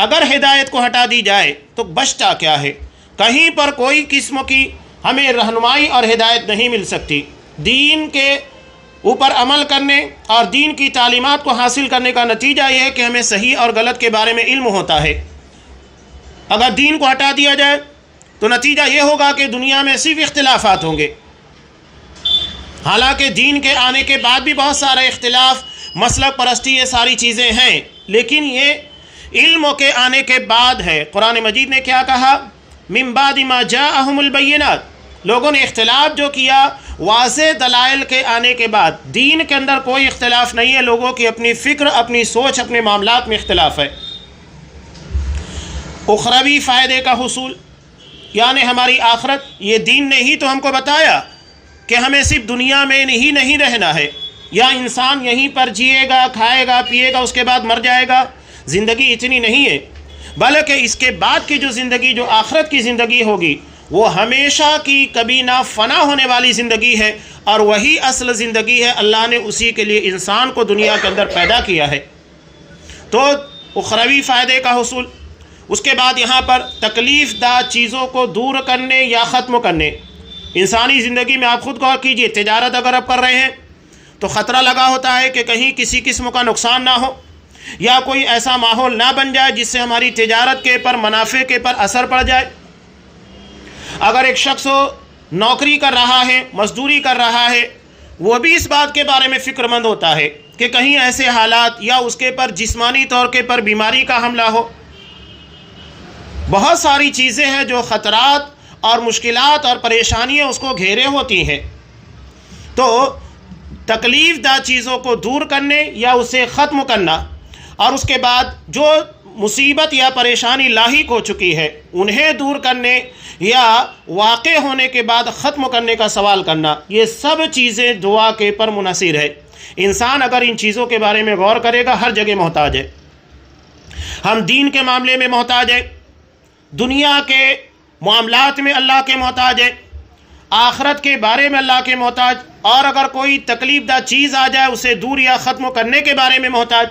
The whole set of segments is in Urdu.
اگر ہدایت کو ہٹا دی جائے تو بچتا کیا ہے؟ کہیں پر کوئی قسم کی ہمیں رہنمائی اور ہدایت نہیں مل سکتی۔ دین کے اوپر عمل کرنے اور دین کی تعلیمات کو حاصل کرنے کا نتیجہ یہ ہے کہ ہمیں صحیح اور غلط کے بارے میں علم ہوتا ہے۔ اگر دین کو ہٹا دیا جائے تو نتیجہ یہ ہوگا کہ دنیا میں صرف اختلافات ہوں گے۔ حالانکہ دین کے آنے کے بعد بھی بہت سارے اختلاف، مسلک پرستی، یہ ساری چیزیں ہیں، لیکن یہ علم کے آنے کے بعد ہے۔ قرآن مجید نے کیا کہا؟ من بعد ما جاءہم البینات، لوگوں نے اختلاف جو کیا واضح دلائل کے آنے کے بعد۔ دین کے اندر کوئی اختلاف نہیں ہے، لوگوں کی اپنی فکر، اپنی سوچ، اپنے معاملات میں اختلاف ہے۔ اخروی فائدے کا حصول یعنی ہماری آخرت، یہ دین نے ہی تو ہم کو بتایا کہ ہمیں صرف دنیا میں ہی نہیں رہنا ہے، یا انسان یہیں پر جیے گا، کھائے گا، پیے گا، اس کے بعد مر جائے گا۔ زندگی اتنی نہیں ہے، بلکہ اس کے بعد کی جو زندگی، جو آخرت کی زندگی ہوگی، وہ ہمیشہ کی کبھی نہ فنا ہونے والی زندگی ہے، اور وہی اصل زندگی ہے۔ اللہ نے اسی کے لیے انسان کو دنیا کے اندر پیدا کیا ہے۔ تو اخروی فائدے کا حصول، اس کے بعد یہاں پر تکلیف دہ چیزوں کو دور کرنے یا ختم کرنے۔ انسانی زندگی میں آپ خود غور کیجئے، تجارت اگر آپ کر رہے ہیں تو خطرہ لگا ہوتا ہے کہ کہیں کسی قسم کا نقصان نہ ہو، یا کوئی ایسا ماحول نہ بن جائے جس سے ہماری تجارت کے پر، منافع کے پر اثر پڑ جائے۔ اگر ایک شخص نوکری کر رہا ہے، مزدوری کر رہا ہے، وہ بھی اس بات کے بارے میں فکر مند ہوتا ہے کہ کہیں ایسے حالات یا اس کے پر جسمانی طور کے پر بیماری کا حملہ ہو۔ بہت ساری چیزیں ہیں جو خطرات اور مشکلات اور پریشانیاں اس کو گھیرے ہوتی ہیں۔ تو تکلیف دہ چیزوں کو دور کرنے یا اسے ختم کرنا، اور اس کے بعد جو مصیبت یا پریشانی لاحق ہو چکی ہے انہیں دور کرنے یا واقع ہونے کے بعد ختم کرنے کا سوال کرنا، یہ سب چیزیں دعا کے پر منحصر ہے۔ انسان اگر ان چیزوں کے بارے میں غور کرے گا، ہر جگہ محتاج ہے۔ ہم دین کے معاملے میں محتاج ہیں، دنیا کے معاملات میں اللہ کے محتاج ہیں، آخرت کے بارے میں اللہ کے محتاج، اور اگر کوئی تکلیف دہ چیز آ جائے اسے دور یا ختم کرنے کے بارے میں محتاج۔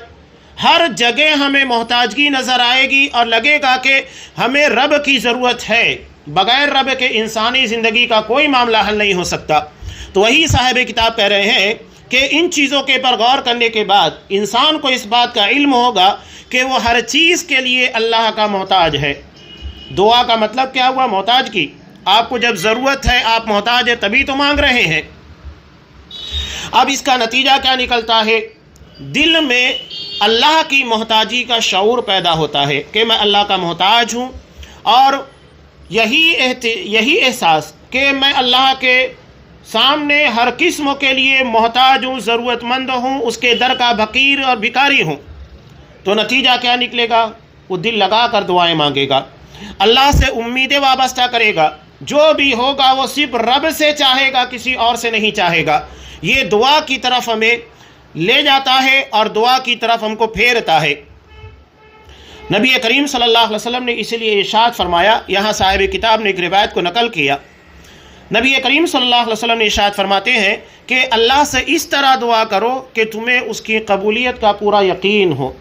ہر جگہ ہمیں محتاجگی نظر آئے گی، اور لگے گا کہ ہمیں رب کی ضرورت ہے۔ بغیر رب کے انسانی زندگی کا کوئی معاملہ حل نہیں ہو سکتا۔ تو وہی صاحب کتاب کہہ رہے ہیں کہ ان چیزوں کے پر غور کرنے کے بعد انسان کو اس بات کا علم ہوگا کہ وہ ہر چیز کے لیے اللہ کا محتاج ہے۔ دعا کا مطلب کیا ہوا؟ محتاج کی۔ آپ کو جب ضرورت ہے، آپ محتاج ہے، تبھی تو مانگ رہے ہیں۔ اب اس کا نتیجہ کیا نکلتا ہے؟ دل میں اللہ کی محتاجی کا شعور پیدا ہوتا ہے کہ میں اللہ کا محتاج ہوں، اور یہی احساس کہ میں اللہ کے سامنے ہر قسم کے لیے محتاج ہوں، ضرورت مند ہوں، اس کے در کا فقیر اور بھکاری ہوں۔ تو نتیجہ کیا نکلے گا؟ وہ دل لگا کر دعائیں مانگے گا، اللہ سے امیدیں وابستہ کرے گا، جو بھی ہوگا وہ صرف رب سے چاہے گا، کسی اور سے نہیں چاہے گا۔ یہ دعا کی طرف ہمیں لے جاتا ہے اور دعا کی طرف ہم کو پھیرتا ہے۔ نبی کریم صلی اللہ علیہ وسلم نے اس لیے ارشاد فرمایا، یہاں صاحب کتاب نے ایک روایت کو نقل کیا۔ نبی کریم صلی اللہ علیہ وسلم نے ارشاد فرماتے ہیں کہ اللہ سے اس طرح دعا کرو کہ تمہیں اس کی قبولیت کا پورا یقین ہو،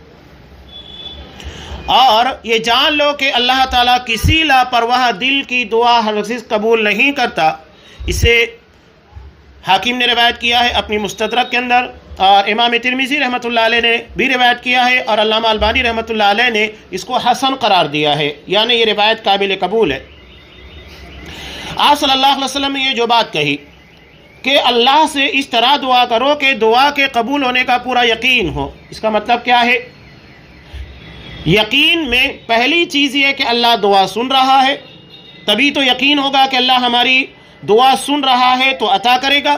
اور یہ جان لو کہ اللہ تعالیٰ کسی لاپرواہ دل کی دعا ہرگز قبول نہیں کرتا۔ اسے حاکم نے روایت کیا ہے اپنی مستدرک کے اندر، اور امام ترمذی رحمۃ اللہ علیہ نے بھی روایت کیا ہے، اور علامہ البانی رحمۃ اللہ علیہ نے اس کو حسن قرار دیا ہے، یعنی یہ روایت قابل قبول ہے۔ آپ صلی اللہ علیہ وسلم نے یہ جو بات کہی کہ اللہ سے اس طرح دعا کرو کہ دعا کے قبول ہونے کا پورا یقین ہو، اس کا مطلب کیا ہے؟ یقین میں پہلی چیز یہ کہ اللہ دعا سن رہا ہے، تبھی تو یقین ہوگا کہ اللہ ہماری دعا سن رہا ہے تو عطا کرے گا،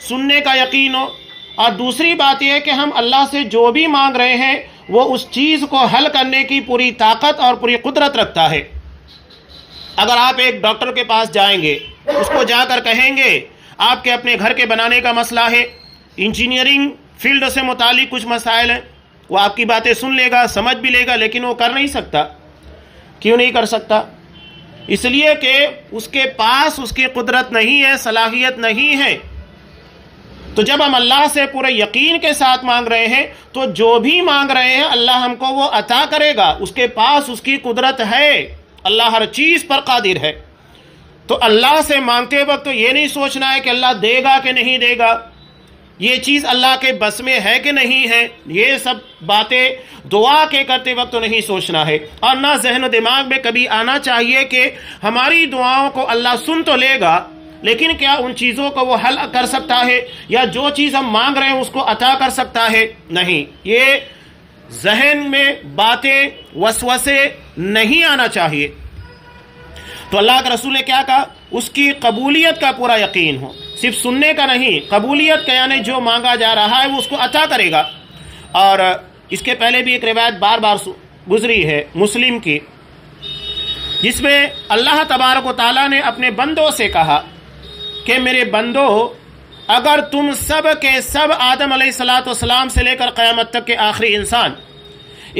سننے کا یقین ہو۔ اور دوسری بات یہ ہے کہ ہم اللہ سے جو بھی مانگ رہے ہیں وہ اس چیز کو حل کرنے کی پوری طاقت اور پوری قدرت رکھتا ہے۔ اگر آپ ایک ڈاکٹر کے پاس جائیں گے، اس کو جا کر کہیں گے آپ کے اپنے گھر کے بنانے کا مسئلہ ہے، انجینئرنگ فیلڈ سے متعلق کچھ مسائل ہیں، وہ آپ کی باتیں سن لے گا، سمجھ بھی لے گا، لیکن وہ کر نہیں سکتا۔ کیوں نہیں کر سکتا؟ اس لیے کہ اس کے پاس اس کی قدرت نہیں ہے، صلاحیت نہیں ہے۔ تو جب ہم اللہ سے پورے یقین کے ساتھ مانگ رہے ہیں تو جو بھی مانگ رہے ہیں اللہ ہم کو وہ عطا کرے گا، اس کے پاس اس کی قدرت ہے، اللہ ہر چیز پر قادر ہے۔ تو اللہ سے مانگتے وقت تو یہ نہیں سوچنا ہے کہ اللہ دے گا کہ نہیں دے گا، یہ چیز اللہ کے بس میں ہے کہ نہیں ہے، یہ سب باتیں دعا کے کرتے وقت تو نہیں سوچنا ہے۔ اور نہ ذہن و دماغ میں کبھی آنا چاہیے کہ ہماری دعاؤں کو اللہ سن تو لے گا، لیکن کیا ان چیزوں کو وہ حل کر سکتا ہے، یا جو چیز ہم مانگ رہے ہیں اس کو عطا کر سکتا ہے؟ نہیں، یہ ذہن میں باتیں وسوسے نہیں آنا چاہیے۔ تو اللہ کے رسول نے کیا کہا؟ اس کی قبولیت کا پورا یقین ہو، صرف سننے کا نہیں، قبولیت کا، یعنی جو مانگا جا رہا ہے وہ اس کو عطا کرے گا۔ اور اس کے پہلے بھی ایک روایت بار بار گزری ہے مسلم کی، جس میں اللہ تبارک و تعالیٰ نے اپنے بندوں سے کہا کہ میرے بندو، اگر تم سب کے سب آدم علیہ السلام سے لے کر قیامت تک کے آخری انسان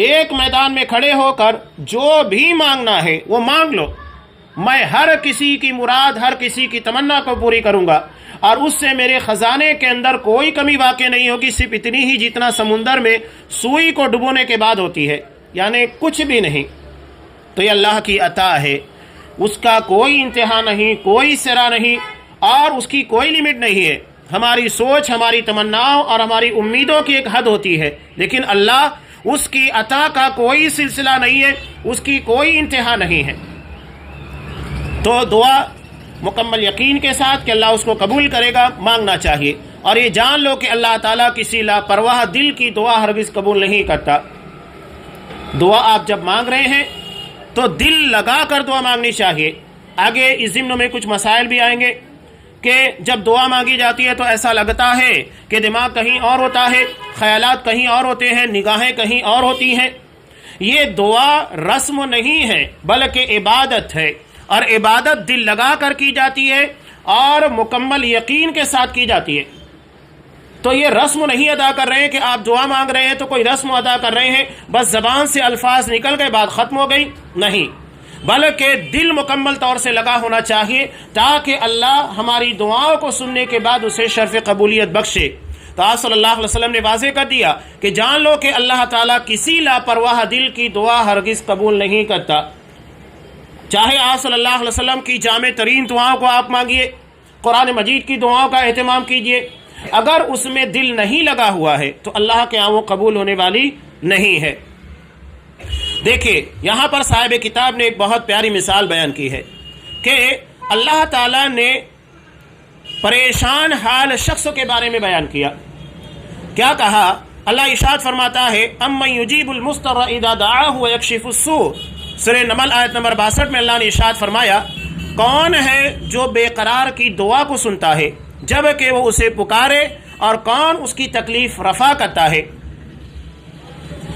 ایک میدان میں کھڑے ہو کر جو بھی مانگنا ہے وہ مانگ لو، میں ہر کسی کی مراد، ہر کسی کی تمنا کو پوری کروں گا، اور اس سے میرے خزانے کے اندر کوئی کمی واقع نہیں ہوگی، صرف اتنی ہی جتنا سمندر میں سوئی کو ڈبونے کے بعد ہوتی ہے، یعنی کچھ بھی نہیں۔ تو یہ اللہ کی عطا ہے، اس کا کوئی انتہا نہیں، کوئی سرا نہیں، اور اس کی کوئی لمٹ نہیں ہے۔ ہماری سوچ، ہماری تمناؤں اور ہماری امیدوں کی ایک حد ہوتی ہے، لیکن اللہ، اس کی عطا کا کوئی سلسلہ نہیں ہے، اس کی کوئی انتہا نہیں ہے۔ تو دعا مکمل یقین کے ساتھ کہ اللہ اس کو قبول کرے گا مانگنا چاہیے، اور یہ جان لو کہ اللہ تعالیٰ کسی لاپرواہ دل کی دعا ہرگز قبول نہیں کرتا۔ دعا آپ جب مانگ رہے ہیں تو دل لگا کر دعا مانگنی چاہیے۔ آگے اس ضمن میں کچھ مسائل بھی آئیں گے کہ جب دعا مانگی جاتی ہے تو ایسا لگتا ہے کہ دماغ کہیں اور ہوتا ہے، خیالات کہیں اور ہوتے ہیں، نگاہیں کہیں اور ہوتی ہیں۔ یہ دعا رسم نہیں ہے بلکہ عبادت ہے، اور عبادت دل لگا کر کی جاتی ہے اور مکمل یقین کے ساتھ کی جاتی ہے۔ تو یہ رسم نہیں ادا کر رہے ہیں کہ آپ دعا مانگ رہے ہیں تو کوئی رسم ادا کر رہے ہیں، بس زبان سے الفاظ نکل گئے، بات ختم ہو گئی، نہیں، بلکہ دل مکمل طور سے لگا ہونا چاہیے تاکہ اللہ ہماری دعاؤں کو سننے کے بعد اسے شرف قبولیت بخشے۔ تو آپ صلی اللہ علیہ وسلم نے واضح کر دیا کہ جان لو کہ اللہ تعالیٰ کسی لاپرواہ دل کی دعا ہرگز قبول نہیں کرتا۔ چاہے آپ صلی اللہ علیہ وسلم کی جامع ترین دعاؤں کو آپ مانگیے، قرآن مجید کی دعاؤں کا اہتمام کیجیے، اگر اس میں دل نہیں لگا ہوا ہے تو اللہ کے ہاں وہ قبول ہونے والی نہیں ہے۔ دیکھیں یہاں پر صاحب کتاب نے ایک بہت پیاری مثال بیان کی ہے کہ اللہ تعالیٰ نے پریشان حال شخص کے بارے میں بیان کیا۔ کیا کہا؟ اللہ ارشاد فرماتا ہے امن یجیب المضطر اذا دعاہ ویکشف السوء، سورہ نمل آیت نمبر 62 میں اللہ نے ارشاد فرمایا کون ہے جو بے قرار کی دعا کو سنتا ہے جب کہ وہ اسے پکارے، اور کون اس کی تکلیف رفع کرتا ہے۔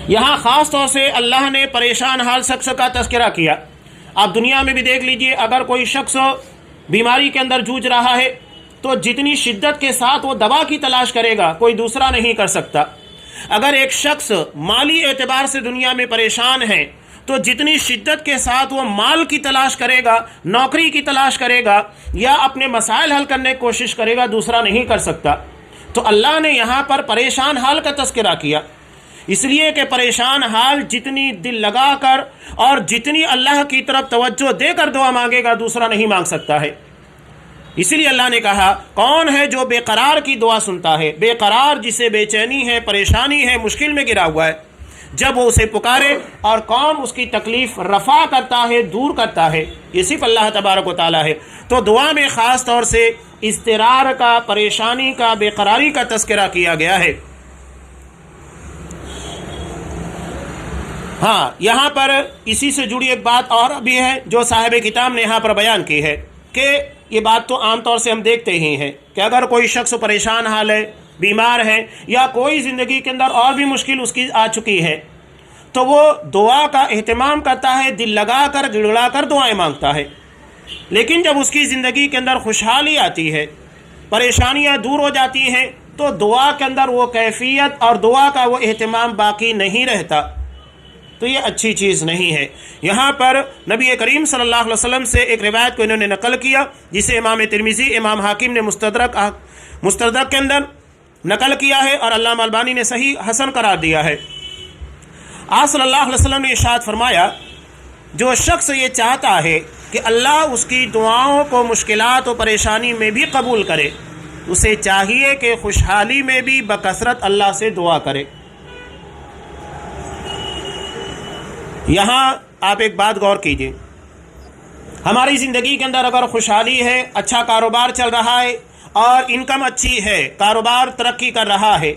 یہاں خاص طور سے اللہ نے پریشان حال شخص کا تذکرہ کیا۔ آپ دنیا میں بھی دیکھ لیجئے، اگر کوئی شخص بیماری کے اندر جوجھ رہا ہے تو جتنی شدت کے ساتھ وہ دوا کی تلاش کرے گا کوئی دوسرا نہیں کر سکتا۔ اگر ایک شخص مالی اعتبار سے دنیا میں پریشان ہے تو جتنی شدت کے ساتھ وہ مال کی تلاش کرے گا، نوکری کی تلاش کرے گا، یا اپنے مسائل حل کرنے کی کوشش کرے گا، دوسرا نہیں کر سکتا۔ تو اللہ نے یہاں پر پریشان حال کا تذکرہ کیا، اس لیے کہ پریشان حال جتنی دل لگا کر اور جتنی اللہ کی طرف توجہ دے کر دعا مانگے گا دوسرا نہیں مانگ سکتا ہے۔ اسی لیے اللہ نے کہا کون ہے جو بے قرار کی دعا سنتا ہے، بے قرار جسے بے چینی ہے، پریشانی ہے، مشکل میں گرا ہوا ہے، جب وہ اسے پکارے، اور کون اس کی تکلیف رفع کرتا ہے، دور کرتا ہے، یہ صرف اللہ تبارک و تعالیٰ ہے۔ تو دعا میں خاص طور سے اضطرار کا، پریشانی کا، بے قراری کا تذکرہ کیا گیا ہے۔ ہاں، یہاں پر اسی سے جڑی ایک بات اور بھی ہے جو صاحب کتاب نے یہاں پر بیان کی ہے کہ یہ بات تو عام طور سے ہم دیکھتے ہی ہیں کہ اگر کوئی شخص پریشان حال ہے، بیمار ہے، یا کوئی زندگی کے اندر اور بھی مشکل اس کی آ چکی ہے تو وہ دعا کا اہتمام کرتا ہے، دل لگا کر گڑ گڑا کر دعائیں مانگتا ہے۔ لیکن جب اس کی زندگی کے اندر خوشحالی آتی ہے، پریشانیاں دور ہو جاتی ہیں، تو دعا کے اندر وہ کیفیت اور دعا کا وہ اہتمام باقی نہیں رہتا، تو یہ اچھی چیز نہیں ہے۔ یہاں پر نبی کریم صلی اللہ علیہ وسلم سے ایک روایت کو انہوں نے نقل کیا جسے امام ترمذی، امام حاکم نے مستدرک کے اندر نقل کیا ہے اور علامہ البانی نے صحیح حسن قرار دیا ہے۔ آپ صلی اللہ علیہ وسلم نے ارشاد فرمایا، جو شخص یہ چاہتا ہے کہ اللہ اس کی دعاؤں کو مشکلات و پریشانی میں بھی قبول کرے، اسے چاہیے کہ خوشحالی میں بھی بکثرت اللہ سے دعا کرے۔ یہاں آپ ایک بات غور کیجئے، ہماری زندگی کے اندر اگر خوشحالی ہے، اچھا کاروبار چل رہا ہے اور انکم اچھی ہے، کاروبار ترقی کر رہا ہے،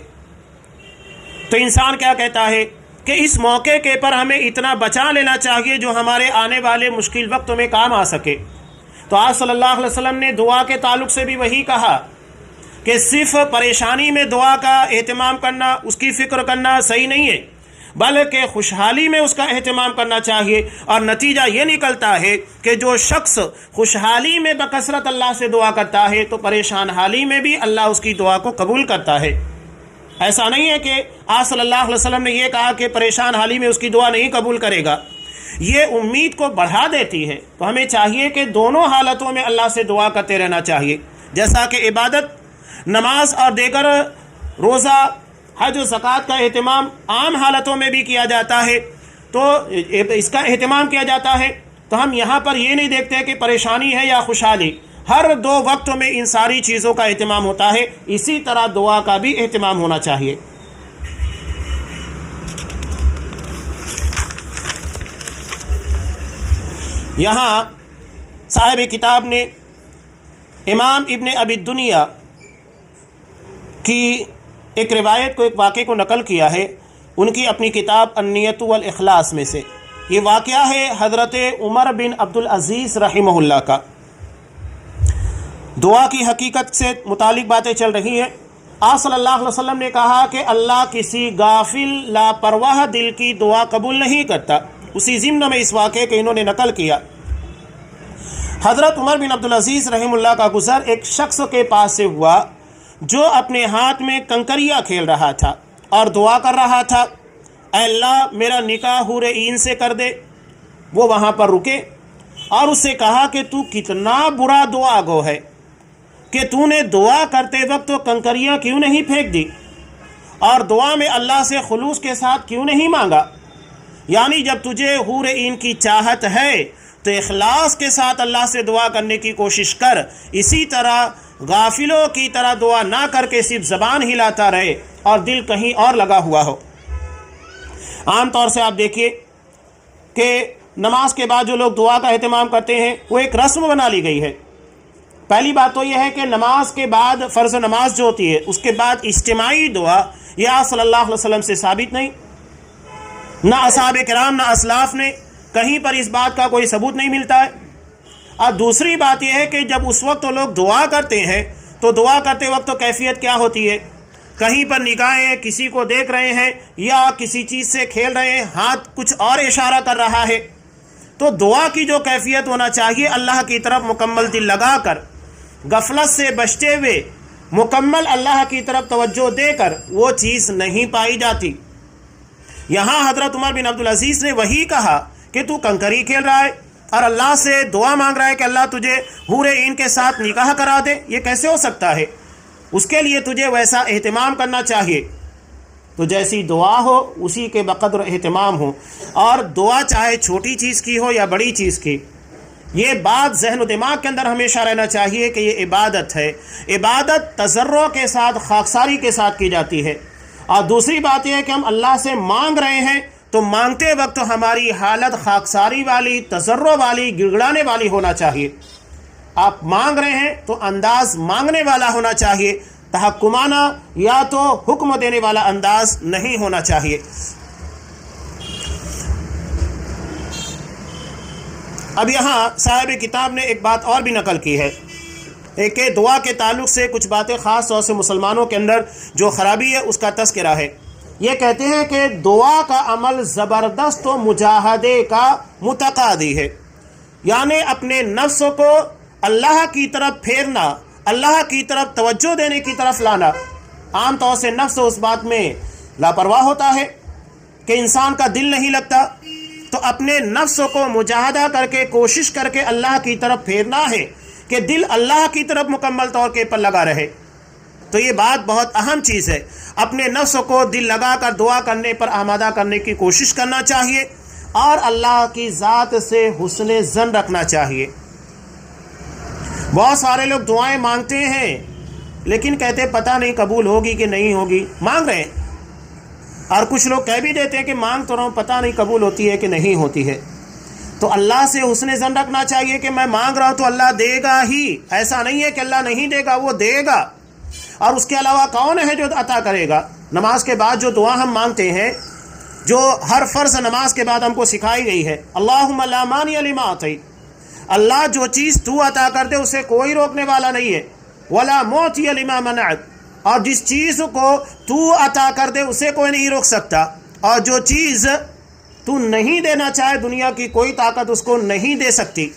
تو انسان کیا کہتا ہے کہ اس موقع کے پر ہمیں اتنا بچا لینا چاہیے جو ہمارے آنے والے مشکل وقتوں میں کام آ سکے۔ تو آپ صلی اللہ علیہ وسلم نے دعا کے تعلق سے بھی وہی کہا کہ صرف پریشانی میں دعا کا اہتمام کرنا، اس کی فکر کرنا صحیح نہیں ہے، بلکہ خوشحالی میں اس کا اہتمام کرنا چاہیے۔ اور نتیجہ یہ نکلتا ہے کہ جو شخص خوشحالی میں بکثرت اللہ سے دعا کرتا ہے تو پریشان حالی میں بھی اللہ اس کی دعا کو قبول کرتا ہے۔ ایسا نہیں ہے کہ آپ صلی اللہ علیہ وسلم نے یہ کہا کہ پریشان حالی میں اس کی دعا نہیں قبول کرے گا، یہ امید کو بڑھا دیتی ہے۔ تو ہمیں چاہیے کہ دونوں حالتوں میں اللہ سے دعا کرتے رہنا چاہیے، جیسا کہ عبادت، نماز اور دیگر روزہ، حج و زکوٰۃ کا اہتمام عام حالتوں میں بھی کیا جاتا ہے، تو اس کا اہتمام کیا جاتا ہے۔ تو ہم یہاں پر یہ نہیں دیکھتے کہ پریشانی ہے یا خوشحالی، ہر دو وقتوں میں ان ساری چیزوں کا اہتمام ہوتا ہے، اسی طرح دعا کا بھی اہتمام ہونا چاہیے۔ یہاں صاحب کتاب نے امام ابن ابی الدنیا کی ایک روایت کو، ایک واقعے کو نقل کیا ہے ان کی اپنی کتاب النیت والاخلاص میں سے۔ یہ واقعہ ہے حضرت عمر بن عبدالعزیز رحمہ اللہ کا۔ دعا کی حقیقت سے متعلق باتیں چل رہی ہیں۔ آپ صلی اللہ علیہ وسلم نے کہا کہ اللہ کسی غافل لاپرواہ دل کی دعا قبول نہیں کرتا۔ اسی ضمن میں اس واقعے کو انہوں نے نقل کیا۔ حضرت عمر بن عبدالعزیز رحمہ اللہ کا گزر ایک شخص کے پاس سے ہوا جو اپنے ہاتھ میں کنکریاں کھیل رہا تھا اور دعا کر رہا تھا، اے اللہ میرا نکاح حور عین سے کر دے۔ وہ وہاں پر رکے اور اس سے کہا کہ تو کتنا برا دعا گو ہے کہ تو نے دعا کرتے وقت تو کنکریاں کیوں نہیں پھینک دی، اور دعا میں اللہ سے خلوص کے ساتھ کیوں نہیں مانگا؟ یعنی جب تجھے حور عین کی چاہت ہے تو اخلاص کے ساتھ اللہ سے دعا کرنے کی کوشش کر، اسی طرح غافلوں کی طرح دعا نہ کر کے صرف زبان ہلاتا رہے اور دل کہیں اور لگا ہوا ہو۔ عام طور سے آپ دیکھیے کہ نماز کے بعد جو لوگ دعا کا اہتمام کرتے ہیں وہ ایک رسم بنا لی گئی ہے۔ پہلی بات تو یہ ہے کہ نماز کے بعد، فرض نماز جو ہوتی ہے اس کے بعد اجتماعی دعا، یہ آپ صلی اللہ علیہ وسلم سے ثابت نہیں، نہ اصحاب کرام نہ اسلاف نے، کہیں پر اس بات کا کوئی ثبوت نہیں ملتا ہے۔ اور دوسری بات یہ ہے کہ جب اس وقت لوگ دعا کرتے ہیں تو دعا کرتے وقت تو کیفیت کیا ہوتی ہے؟ کہیں پر نگاہیں کسی کو دیکھ رہے ہیں یا کسی چیز سے کھیل رہے ہیں، ہاتھ کچھ اور اشارہ کر رہا ہے۔ تو دعا کی جو کیفیت ہونا چاہیے، اللہ کی طرف مکمل دل لگا کر، غفلت سے بچتے ہوئے مکمل اللہ کی طرف توجہ دے کر، وہ چیز نہیں پائی جاتی۔ یہاں حضرت عمر بن عبدالعزیز نے وہی کہا کہ تو کنکری کھیل رہا ہے اور اللہ سے دعا مانگ رہا ہے کہ اللہ تجھے حور عین کے ساتھ نکاح کرا دے، یہ کیسے ہو سکتا ہے؟ اس کے لیے تجھے ویسا اہتمام کرنا چاہیے۔ تو جیسی دعا ہو اسی کے بقدر اہتمام ہو، اور دعا چاہے چھوٹی چیز کی ہو یا بڑی چیز کی، یہ بات ذہن و دماغ کے اندر ہمیشہ رہنا چاہیے کہ یہ عبادت ہے۔ عبادت تضرع کے ساتھ، خاکساری کے ساتھ کی جاتی ہے۔ اور دوسری بات یہ ہے کہ ہم اللہ سے مانگ رہے ہیں تو مانگتے وقت ہماری حالت خاکساری والی، تضرع والی، گڑگڑانے والی ہونا چاہیے۔ آپ مانگ رہے ہیں تو انداز مانگنے والا ہونا چاہیے، تحکمانہ یا تو حکم دینے والا انداز نہیں ہونا چاہیے۔ اب یہاں صاحب کتاب نے ایک بات اور بھی نقل کی ہے کہ دعا کے تعلق سے کچھ باتیں خاص طور سے مسلمانوں کے اندر جو خرابی ہے اس کا تذکرہ ہے۔ یہ کہتے ہیں کہ دعا کا عمل زبردست و مجاہدے کا متقاضی ہے، یعنی اپنے نفس کو اللہ کی طرف پھیرنا، اللہ کی طرف توجہ دینے کی طرف لانا۔ عام طور سے نفس اس بات میں لاپرواہ ہوتا ہے کہ انسان کا دل نہیں لگتا، تو اپنے نفس کو مجاہدہ کر کے، کوشش کر کے اللہ کی طرف پھیرنا ہے کہ دل اللہ کی طرف مکمل طور کے پر لگا رہے۔ تو یہ بات بہت اہم چیز ہے. اپنے نفس کو دل لگا کر دعا کرنے پر آمادہ کرنے کی کوشش کرنا چاہیے اور اللہ کی ذات سے حسن ظن رکھنا چاہیے. بہت سارے لوگ دعائیں مانگتے ہیں لیکن کہتے پتہ نہیں قبول ہوگی کہ نہیں ہوگی. مانگ رہے ہیں اور کچھ لوگ کہہ بھی دیتے ہیں کہ مانگ تو رہا ہوں پتہ نہیں قبول ہوتی ہے کہ نہیں ہوتی ہے. تو اللہ سے حسن ظن رکھنا چاہیے کہ میں مانگ رہا ہوں تو اللہ دے گا ہی. ایسا نہیں ہے کہ اللہ نہیں دے گا، وہ دے گا. اور اس کے علاوہ کون ہے جو عطا کرے گا؟ نماز کے بعد جو دعا ہم مانگتے ہیں، جو ہر فرض نماز کے بعد ہم کو سکھائی گئی ہے، اللہم لا مانع لما اعطیت، اللہ جو چیز تو عطا کر دے اسے کوئی روکنے والا نہیں ہے. ولا معطی لما منعت، اور جس چیز کو تو عطا کر دے اسے کوئی نہیں روک سکتا. اور جو چیز تو نہیں دینا چاہے دنیا کی کوئی طاقت اس کو نہیں دے سکتی.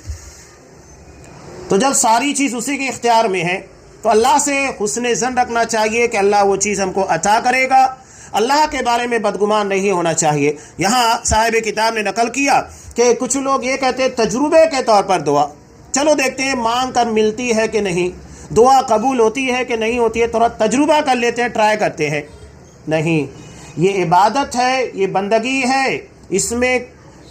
تو جب ساری چیز اسی کے اختیار میں ہے تو اللہ سے حسن ظن رکھنا چاہیے کہ اللہ وہ چیز ہم کو عطا کرے گا. اللہ کے بارے میں بدگمان نہیں ہونا چاہیے. یہاں صاحب کتاب نے نقل کیا کہ کچھ لوگ یہ کہتے تجربے کے طور پر دعا، چلو دیکھتے ہیں مانگ کر ملتی ہے کہ نہیں، دعا قبول ہوتی ہے کہ نہیں ہوتی ہے، تھوڑا تجربہ کر لیتے ہیں، ٹرائی کرتے ہیں. نہیں، یہ عبادت ہے، یہ بندگی ہے، اس میں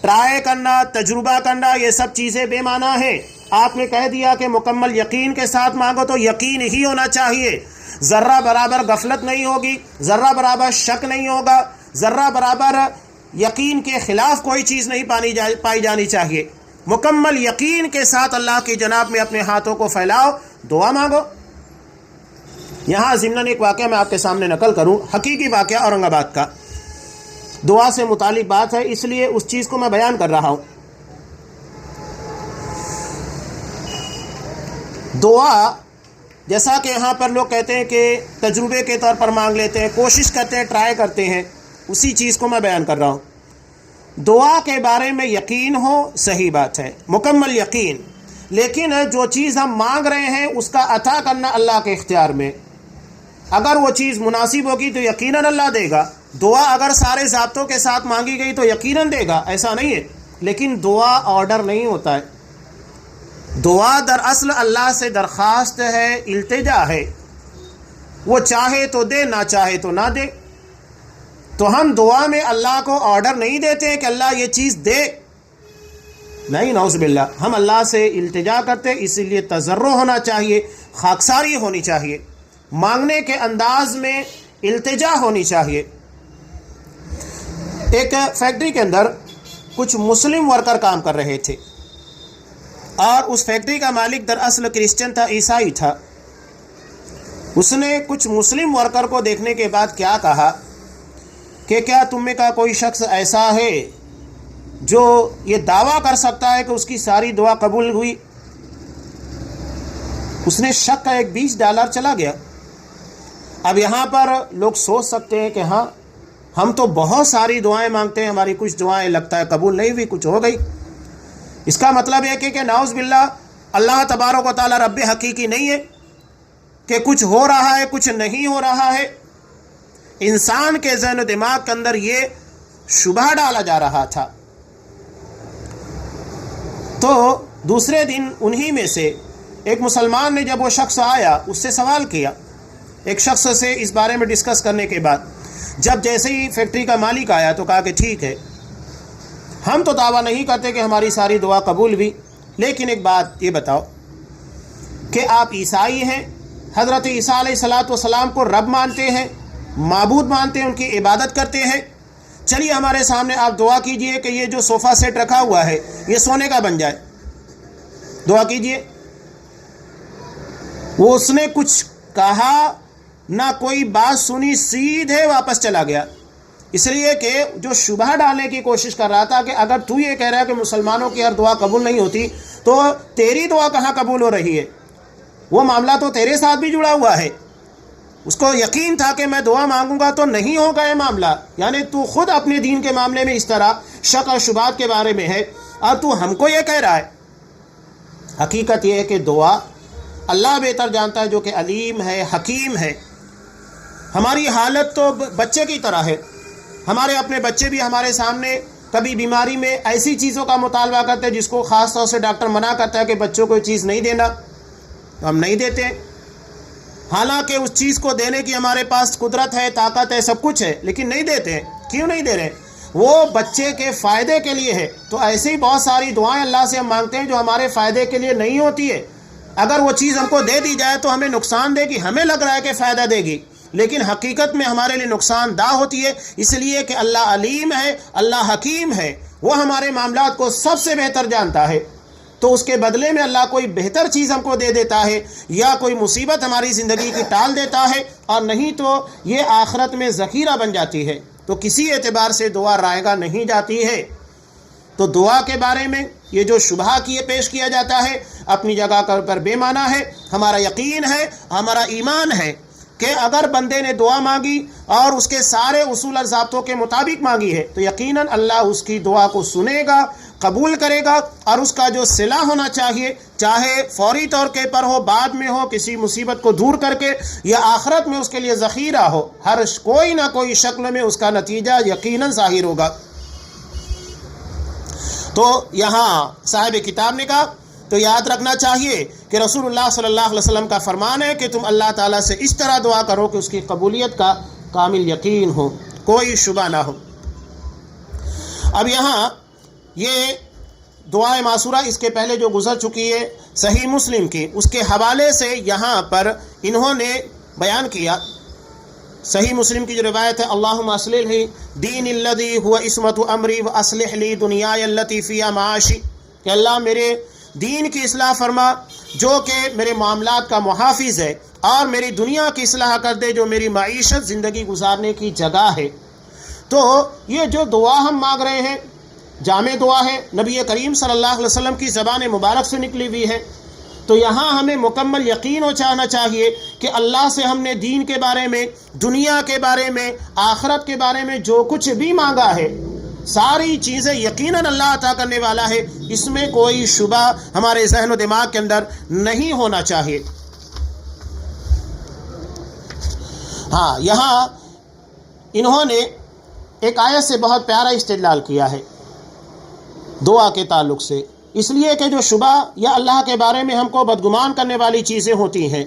ٹرائی کرنا، تجربہ کرنا، یہ سب چیزیں بے معنی ہیں. آپ نے کہہ دیا کہ مکمل یقین کے ساتھ مانگو تو یقین ہی ہونا چاہیے. ذرہ برابر غفلت نہیں ہوگی، ذرہ برابر شک نہیں ہوگا، ذرہ برابر یقین کے خلاف کوئی چیز نہیں پائی جانی چاہیے. مکمل یقین کے ساتھ اللہ کی جناب میں اپنے ہاتھوں کو پھیلاؤ، دعا مانگو. یہاں ضمناً ایک واقعہ میں آپ کے سامنے نقل کروں، حقیقی واقعہ اورنگ آباد کا، دعا سے متعلق بات ہے اس لیے اس چیز کو میں بیان کر رہا ہوں. دعا جیسا کہ یہاں پر لوگ کہتے ہیں کہ تجربے کے طور پر مانگ لیتے ہیں، کوشش کرتے ہیں، ٹرائی کرتے ہیں، اسی چیز کو میں بیان کر رہا ہوں. دعا کے بارے میں یقین ہو، صحیح بات ہے، مکمل یقین، لیکن جو چیز ہم مانگ رہے ہیں اس کا عطا کرنا اللہ کے اختیار میں. اگر وہ چیز مناسب ہوگی تو یقیناً اللہ دے گا. دعا اگر سارے ضابطوں کے ساتھ مانگی گئی تو یقیناً دے گا، ایسا نہیں ہے. لیکن دعا آرڈر نہیں ہوتا ہے. دعا دراصل اللہ سے درخواست ہے، التجا ہے. وہ چاہے تو دے، نہ چاہے تو نہ دے. تو ہم دعا میں اللہ کو آرڈر نہیں دیتے ہیں کہ اللہ یہ چیز دے، نہیں، نعوذ باللہ. ہم اللہ سے التجا کرتے، اسی لیے تضرع ہونا چاہیے، خاکساری ہونی چاہیے، مانگنے کے انداز میں التجا ہونی چاہیے. ایک فیکٹری کے اندر کچھ مسلم ورکر کام کر رہے تھے اور اس فیکٹری کا مالک دراصل کرسچن تھا، عیسائی تھا. اس نے کچھ مسلم ورکر کو دیکھنے کے بعد کیا کہا کہ کیا تم میں کا کوئی شخص ایسا ہے جو یہ دعویٰ کر سکتا ہے کہ اس کی ساری دعا قبول ہوئی؟ اس نے شک کا ایک بیج ڈالا، چلا گیا. اب یہاں پر لوگ سوچ سکتے ہیں کہ ہاں ہم تو بہت ساری دعائیں مانگتے ہیں، ہماری کچھ دعائیں لگتا ہے قبول نہیں ہوئی، کچھ ہو گئی. اس کا مطلب ہے کہ نعوذ باللہ اللہ تبارک و تعالی رب حقیقی نہیں ہے کہ کچھ ہو رہا ہے کچھ نہیں ہو رہا ہے. انسان کے ذہن و دماغ کے اندر یہ شبہ ڈالا جا رہا تھا. تو دوسرے دن انہی میں سے ایک مسلمان نے جب وہ شخص آیا اس سے سوال کیا، ایک شخص سے اس بارے میں ڈسکس کرنے کے بعد جب جیسے ہی فیکٹری کا مالک آیا تو کہا کہ ٹھیک ہے، ہم تو دعویٰ نہیں کرتے کہ ہماری ساری دعا قبول ہوئی، لیکن ایک بات یہ بتاؤ کہ آپ عیسائی ہیں، حضرت عیسیٰ علیہ الصلاۃ والسلام کو رب مانتے ہیں، معبود مانتے ہیں، ان کی عبادت کرتے ہیں. چلیے ہمارے سامنے آپ دعا کیجئے کہ یہ جو صوفہ سیٹ رکھا ہوا ہے یہ سونے کا بن جائے، دعا کیجئے. وہ اس نے کچھ کہا نہ، کوئی بات سنی، سیدھے واپس چلا گیا. اس لیے کہ جو شبہ ڈالنے کی کوشش کر رہا تھا کہ اگر تو یہ کہہ رہا ہے کہ مسلمانوں کی ہر دعا قبول نہیں ہوتی تو تیری دعا کہاں قبول ہو رہی ہے؟ وہ معاملہ تو تیرے ساتھ بھی جڑا ہوا ہے. اس کو یقین تھا کہ میں دعا مانگوں گا تو نہیں ہوگا یہ معاملہ. یعنی تو خود اپنے دین کے معاملے میں اس طرح شک اور شبہات کے بارے میں ہے اور تو ہم کو یہ کہہ رہا ہے. حقیقت یہ ہے کہ دعا اللہ بہتر جانتا ہے، جو کہ علیم ہے، حکیم ہے. ہماری حالت تو بچے کی طرح ہے. ہمارے اپنے بچے بھی ہمارے سامنے کبھی بیماری میں ایسی چیزوں کا مطالبہ کرتے ہیں جس کو خاص طور سے ڈاکٹر منع کرتا ہے کہ بچوں کو یہ چیز نہیں دینا، تو ہم نہیں دیتے. حالانکہ اس چیز کو دینے کی ہمارے پاس قدرت ہے، طاقت ہے، سب کچھ ہے، لیکن نہیں دیتے ہیں۔ کیوں نہیں دے رہے؟ وہ بچے کے فائدے کے لیے ہے۔ تو ایسے ہی بہت ساری دعائیں اللہ سے ہم مانگتے ہیں جو ہمارے فائدے کے لیے نہیں ہوتی ہے۔ اگر وہ چیز ہم کو دے دی جائے تو ہمیں نقصان دے گی، ہمیں لگ رہا ہے کہ فائدہ دے گی، لیکن حقیقت میں ہمارے لیے نقصان دہ ہوتی ہے، اس لیے کہ اللہ علیم ہے، اللہ حکیم ہے، وہ ہمارے معاملات کو سب سے بہتر جانتا ہے۔ تو اس کے بدلے میں اللہ کوئی بہتر چیز ہم کو دے دیتا ہے، یا کوئی مصیبت ہماری زندگی کی ٹال دیتا ہے، اور نہیں تو یہ آخرت میں ذخیرہ بن جاتی ہے۔ تو کسی اعتبار سے دعا رائے گا نہیں جاتی ہے۔ تو دعا کے بارے میں یہ جو شبہ پیش کیا جاتا ہے اپنی جگہ پر بے معنی ہے۔ ہمارا یقین ہے، ہمارا ایمان ہے کہ اگر بندے نے دعا مانگی اور اس کے سارے اصول اور ضابطوں کے مطابق مانگی ہے تو یقیناً اللہ اس کی دعا کو سنے گا، قبول کرے گا، اور اس کا جو صلہ ہونا چاہیے، چاہے فوری طور کے پر ہو، بعد میں ہو، کسی مصیبت کو دور کر کے، یا آخرت میں اس کے لیے ذخیرہ ہو، ہر کوئی نہ کوئی شکل میں اس کا نتیجہ یقیناً ظاہر ہوگا۔ تو یہاں صاحب کتاب نے کہا تو یاد رکھنا چاہیے کہ رسول اللہ صلی اللہ علیہ وسلم کا فرمان ہے کہ تم اللہ تعالیٰ سے اس طرح دعا کرو کہ اس کی قبولیت کا کامل یقین ہو، کوئی شبہ نہ ہو۔ اب یہاں یہ دعائے معصورہ اس کے پہلے جو گزر چکی ہے صحیح مسلم کی، اس کے حوالے سے یہاں پر انہوں نے بیان کیا۔ صحیح مسلم کی جو روایت ہے، اللہم اصلح لی دین الذی هو عصمت امری واصلح لی دنیای التی فیہا معاشی، کہ اللہ میرے دین کی اصلاح فرما جو کہ میرے معاملات کا محافظ ہے، اور میری دنیا کی اصلاح کر دے جو میری معیشت زندگی گزارنے کی جگہ ہے۔ تو یہ جو دعا ہم مانگ رہے ہیں جامع دعا ہے، نبی کریم صلی اللہ علیہ وسلم کی زبان مبارک سے نکلی ہوئی ہے۔ تو یہاں ہمیں مکمل یقین ہو جانا چاہیے کہ اللہ سے ہم نے دین کے بارے میں، دنیا کے بارے میں، آخرت کے بارے میں جو کچھ بھی مانگا ہے ساری چیزیں یقیناً اللہ عطا کرنے والا ہے، اس میں کوئی شبہ ہمارے ذہن و دماغ کے اندر نہیں ہونا چاہیے۔ ہاں، یہاں انہوں نے ایک آیت سے بہت پیارا استدلال کیا ہے دعا کے تعلق سے، اس لیے کہ جو شبہ یا اللہ کے بارے میں ہم کو بدگمان کرنے والی چیزیں ہوتی ہیں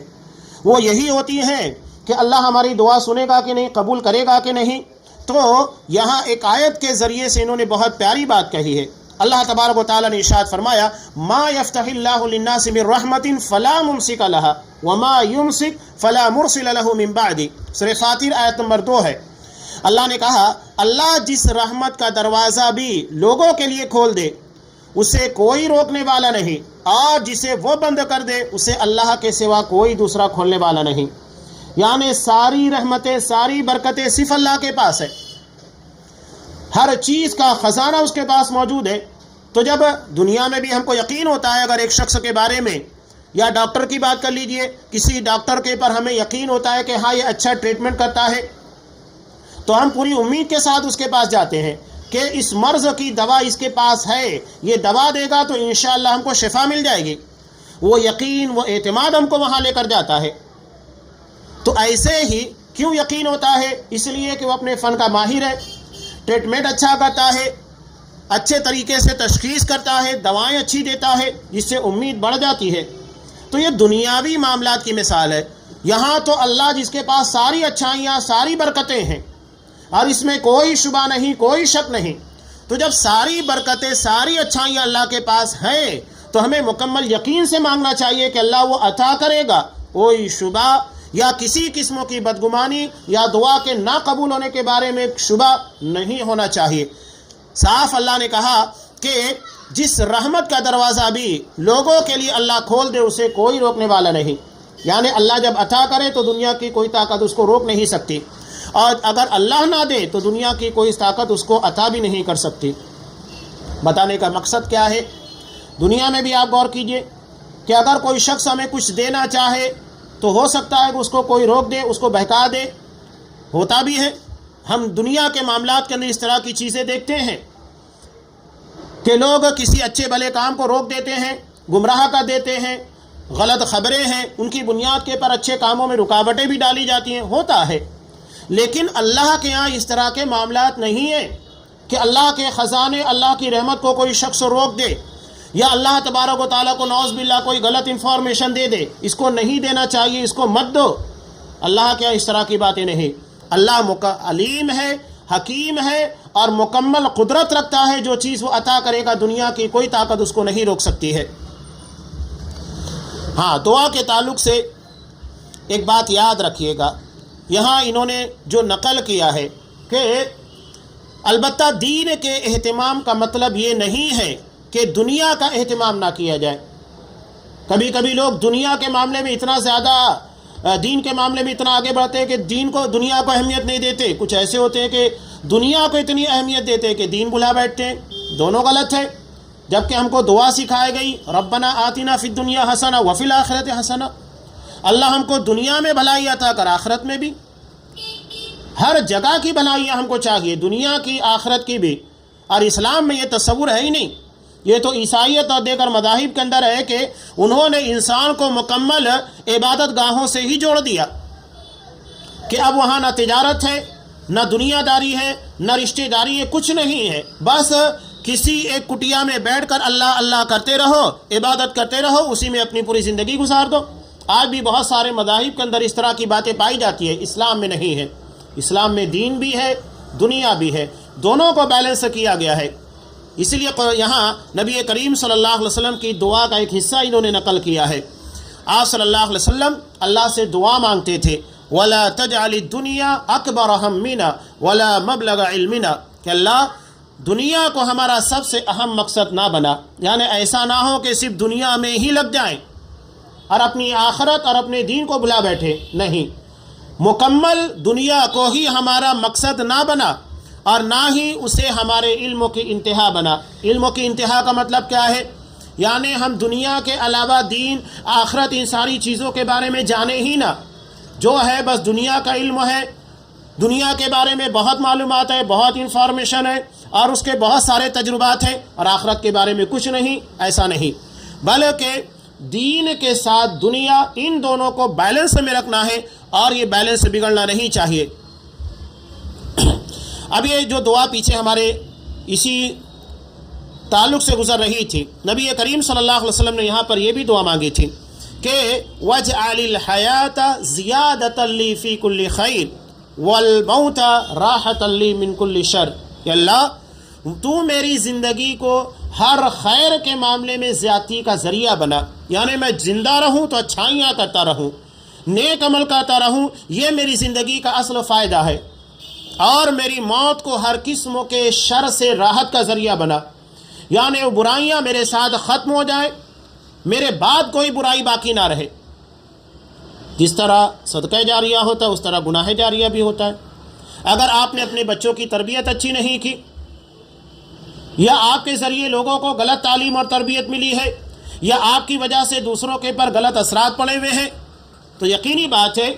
وہ یہی ہوتی ہیں کہ اللہ ہماری دعا سنے گا کہ نہیں، قبول کرے گا کہ نہیں۔ تو یہاں ایک آیت کے ذریعے سے انہوں نے بہت پیاری بات کہی ہے۔ اللہ تبارک و تعالیٰ نے ارشاد فرمایا، ما یفتح اللہ للناس من رحمت فلا ممسک لها وما یمسک فلا مرسل له من بعد۔ سورہ فاطر آیت نمبر 2 ہے۔ اللہ نے کہا اللہ جس رحمت کا دروازہ بھی لوگوں کے لیے کھول دے اسے کوئی روکنے والا نہیں، اور جسے وہ بند کر دے اسے اللہ کے سوا کوئی دوسرا کھولنے والا نہیں۔ یعنی ساری رحمتیں، ساری برکتیں صرف اللہ کے پاس ہے، ہر چیز کا خزانہ اس کے پاس موجود ہے۔ تو جب دنیا میں بھی ہم کو یقین ہوتا ہے اگر ایک شخص کے بارے میں، یا ڈاکٹر کی بات کر لیجئے، کسی ڈاکٹر کے پر ہمیں یقین ہوتا ہے کہ ہاں یہ اچھا ٹریٹمنٹ کرتا ہے، تو ہم پوری امید کے ساتھ اس کے پاس جاتے ہیں کہ اس مرض کی دوا اس کے پاس ہے، یہ دوا دے گا تو انشاءاللہ ہم کو شفا مل جائے گی۔ وہ یقین، وہ اعتماد ہم کو وہاں لے کر جاتا ہے۔ تو ایسے ہی کیوں یقین ہوتا ہے؟ اس لیے کہ وہ اپنے فن کا ماہر ہے، ٹریٹمنٹ اچھا کرتا ہے، اچھے طریقے سے تشخیص کرتا ہے، دوائیں اچھی دیتا ہے، جس سے امید بڑھ جاتی ہے۔ تو یہ دنیاوی معاملات کی مثال ہے۔ یہاں تو اللہ جس کے پاس ساری اچھائیاں، ساری برکتیں ہیں، اور اس میں کوئی شبہ نہیں، کوئی شک نہیں۔ تو جب ساری برکتیں، ساری اچھائیاں اللہ کے پاس ہیں تو ہمیں مکمل یقین سے مانگنا چاہیے کہ اللہ وہ عطا کرے گا، کوئی شبہ یا کسی قسم کی بدگمانی یا دعا کے نہ قبول ہونے کے بارے میں شبہ نہیں ہونا چاہیے۔ صاف اللہ نے کہا کہ جس رحمت کا دروازہ بھی لوگوں کے لیے اللہ کھول دے اسے کوئی روکنے والا نہیں۔ یعنی اللہ جب عطا کرے تو دنیا کی کوئی طاقت اس کو روک نہیں سکتی، اور اگر اللہ نہ دے تو دنیا کی کوئی طاقت اس کو عطا بھی نہیں کر سکتی۔ بتانے کا مقصد کیا ہے؟ دنیا میں بھی آپ غور کیجئے کہ اگر کوئی شخص ہمیں کچھ دینا چاہے تو ہو سکتا ہے کہ اس کو کوئی روک دے، اس کو بہکا دے، ہوتا بھی ہے۔ ہم دنیا کے معاملات کے اندر اس طرح کی چیزیں دیکھتے ہیں کہ لوگ کسی اچھے بھلے کام کو روک دیتے ہیں، گمراہ کر دیتے ہیں، غلط خبریں ہیں، ان کی بنیاد کے پر اچھے کاموں میں رکاوٹیں بھی ڈالی جاتی ہیں، ہوتا ہے۔ لیکن اللہ کے ہاں اس طرح کے معاملات نہیں ہیں کہ اللہ کے خزانے، اللہ کی رحمت کو کوئی شخص روک دے، یا اللہ تبارک و تعالیٰ کو نعوذ باللہ کوئی غلط انفارمیشن دے دے، اس کو نہیں دینا چاہیے، اس کو مت دو۔ اللہ کیا اس طرح کی باتیں نہیں. اللہ علیم ہے، حکیم ہے اور مکمل قدرت رکھتا ہے. جو چیز وہ عطا کرے گا دنیا کی کوئی طاقت اس کو نہیں روک سکتی ہے. ہاں، دعا کے تعلق سے ایک بات یاد رکھیے گا. یہاں انہوں نے جو نقل کیا ہے کہ البتہ دین کے اہتمام کا مطلب یہ نہیں ہے کہ دنیا کا اہتمام نہ کیا جائے. کبھی کبھی لوگ دنیا کے معاملے میں اتنا زیادہ، دین کے معاملے میں اتنا آگے بڑھتے ہیں کہ دنیا کو اہمیت نہیں دیتے. کچھ ایسے ہوتے ہیں کہ دنیا کو اتنی اہمیت دیتے ہیں کہ دین بھلا بیٹھتے ہیں. دونوں غلط ہے. جبکہ ہم کو دعا سکھائی گئی، ربنا آتنا فی الدنیا حسنہ وفی الآخرۃ حسنہ. اللہ ہم کو دنیا میں بھلائی عطا کر، آخرت میں بھی. ہر جگہ کی بھلائیاں ہم کو چاہیے، دنیا کی آخرت کی بھی. اور اسلام میں یہ تصور ہے ہی نہیں. یہ تو عیسائیت اور دیگر مذاہب کے اندر ہے کہ انہوں نے انسان کو مکمل عبادت گاہوں سے ہی جوڑ دیا کہ اب وہاں نہ تجارت ہے، نہ دنیا داری ہے، نہ رشتہ داری ہے، کچھ نہیں ہے. بس کسی ایک کٹیا میں بیٹھ کر اللہ اللہ کرتے رہو، عبادت کرتے رہو، اسی میں اپنی پوری زندگی گزار دو. آج بھی بہت سارے مذاہب کے اندر اس طرح کی باتیں پائی جاتی ہے. اسلام میں نہیں ہے. اسلام میں دین بھی ہے، دنیا بھی ہے، دونوں کو بیلنس کیا گیا ہے. اس لیے یہاں نبی کریم صلی اللہ علیہ وسلم کی دعا کا ایک حصہ انہوں نے نقل کیا ہے. آپ صلی اللہ علیہ وسلم اللہ سے دعا مانگتے تھے، وَلَا تَجْعَلِ الدُّنْيَا أَكْبَرَ هَمِّنَا وَلَا مَبْلَغَ عِلْمِنَا، کہ اللہ دنیا کو ہمارا سب سے اہم مقصد نہ بنا. یعنی ایسا نہ ہو کہ صرف دنیا میں ہی لگ جائیں اور اپنی آخرت اور اپنے دین کو بھلا بیٹھے. نہیں، مکمل دنیا کو ہی ہمارا مقصد نہ بنا اور نہ ہی اسے ہمارے علم کی انتہا بنا. علم کی انتہا کا مطلب کیا ہے؟ یعنی ہم دنیا کے علاوہ دین، آخرت، ان ساری چیزوں کے بارے میں جانے ہی نہ. جو ہے بس دنیا کا علم ہے، دنیا کے بارے میں بہت معلومات ہے، بہت انفارمیشن ہے اور اس کے بہت سارے تجربات ہیں، اور آخرت کے بارے میں کچھ نہیں. ایسا نہیں، بلکہ دین کے ساتھ دنیا، ان دونوں کو بیلنس میں رکھنا ہے اور یہ بیلنس بگڑنا نہیں چاہیے. اب یہ جو دعا پیچھے ہمارے اسی تعلق سے گزر رہی تھی، نبی کریم صلی اللہ علیہ وسلم نے یہاں پر یہ بھی دعا مانگی تھی کہ وَاجْعَلِ الْحَيَاةَ زِيَادَةً لِّي فِي كُلِّ خَيْرٍ وَالْمَوْتَ رَاحَةً لِّي مِن كُلِّ شَرٍ. کہ اللہ تو میری زندگی کو ہر خیر کے معاملے میں زیادتی کا ذریعہ بنا. یعنی میں زندہ رہوں تو اچھائیاں کرتا رہوں، نیک عمل کرتا رہوں، یہ میری زندگی کا اصل فائدہ ہے. اور میری موت کو ہر قسم کے شر سے راحت کا ذریعہ بنا. یعنی وہ برائیاں میرے ساتھ ختم ہو جائیں، میرے بعد کوئی برائی باقی نہ رہے. جس طرح صدقہ جاریہ ہوتا ہے اس طرح گناہ جاریہ بھی ہوتا ہے. اگر آپ نے اپنے بچوں کی تربیت اچھی نہیں کی، یا آپ کے ذریعے لوگوں کو غلط تعلیم اور تربیت ملی ہے، یا آپ کی وجہ سے دوسروں کے پر غلط اثرات پڑے ہوئے ہیں، تو یقینی بات ہے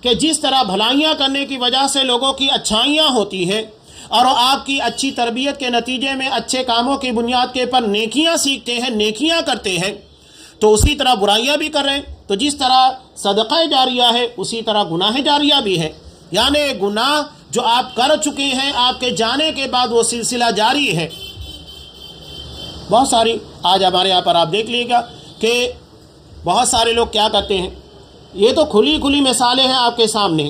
کہ جس طرح بھلائیاں کرنے کی وجہ سے لوگوں کی اچھائیاں ہوتی ہیں اور آپ کی اچھی تربیت کے نتیجے میں اچھے کاموں کی بنیاد کے پر نیکیاں سیکھتے ہیں، نیکیاں کرتے ہیں، تو اسی طرح برائیاں بھی کر رہے ہیں. تو جس طرح صدقہ جاریہ ہے اسی طرح گناہ جاریہ بھی ہے. یعنی گناہ جو آپ کر چکے ہیں، آپ کے جانے کے بعد وہ سلسلہ جاری ہے. بہت ساری آج ہمارے یہاں پر آپ دیکھ لیجیے گا کہ بہت سارے لوگ کیا کرتے ہیں. یہ تو کھلی مثالیں ہیں آپ کے سامنے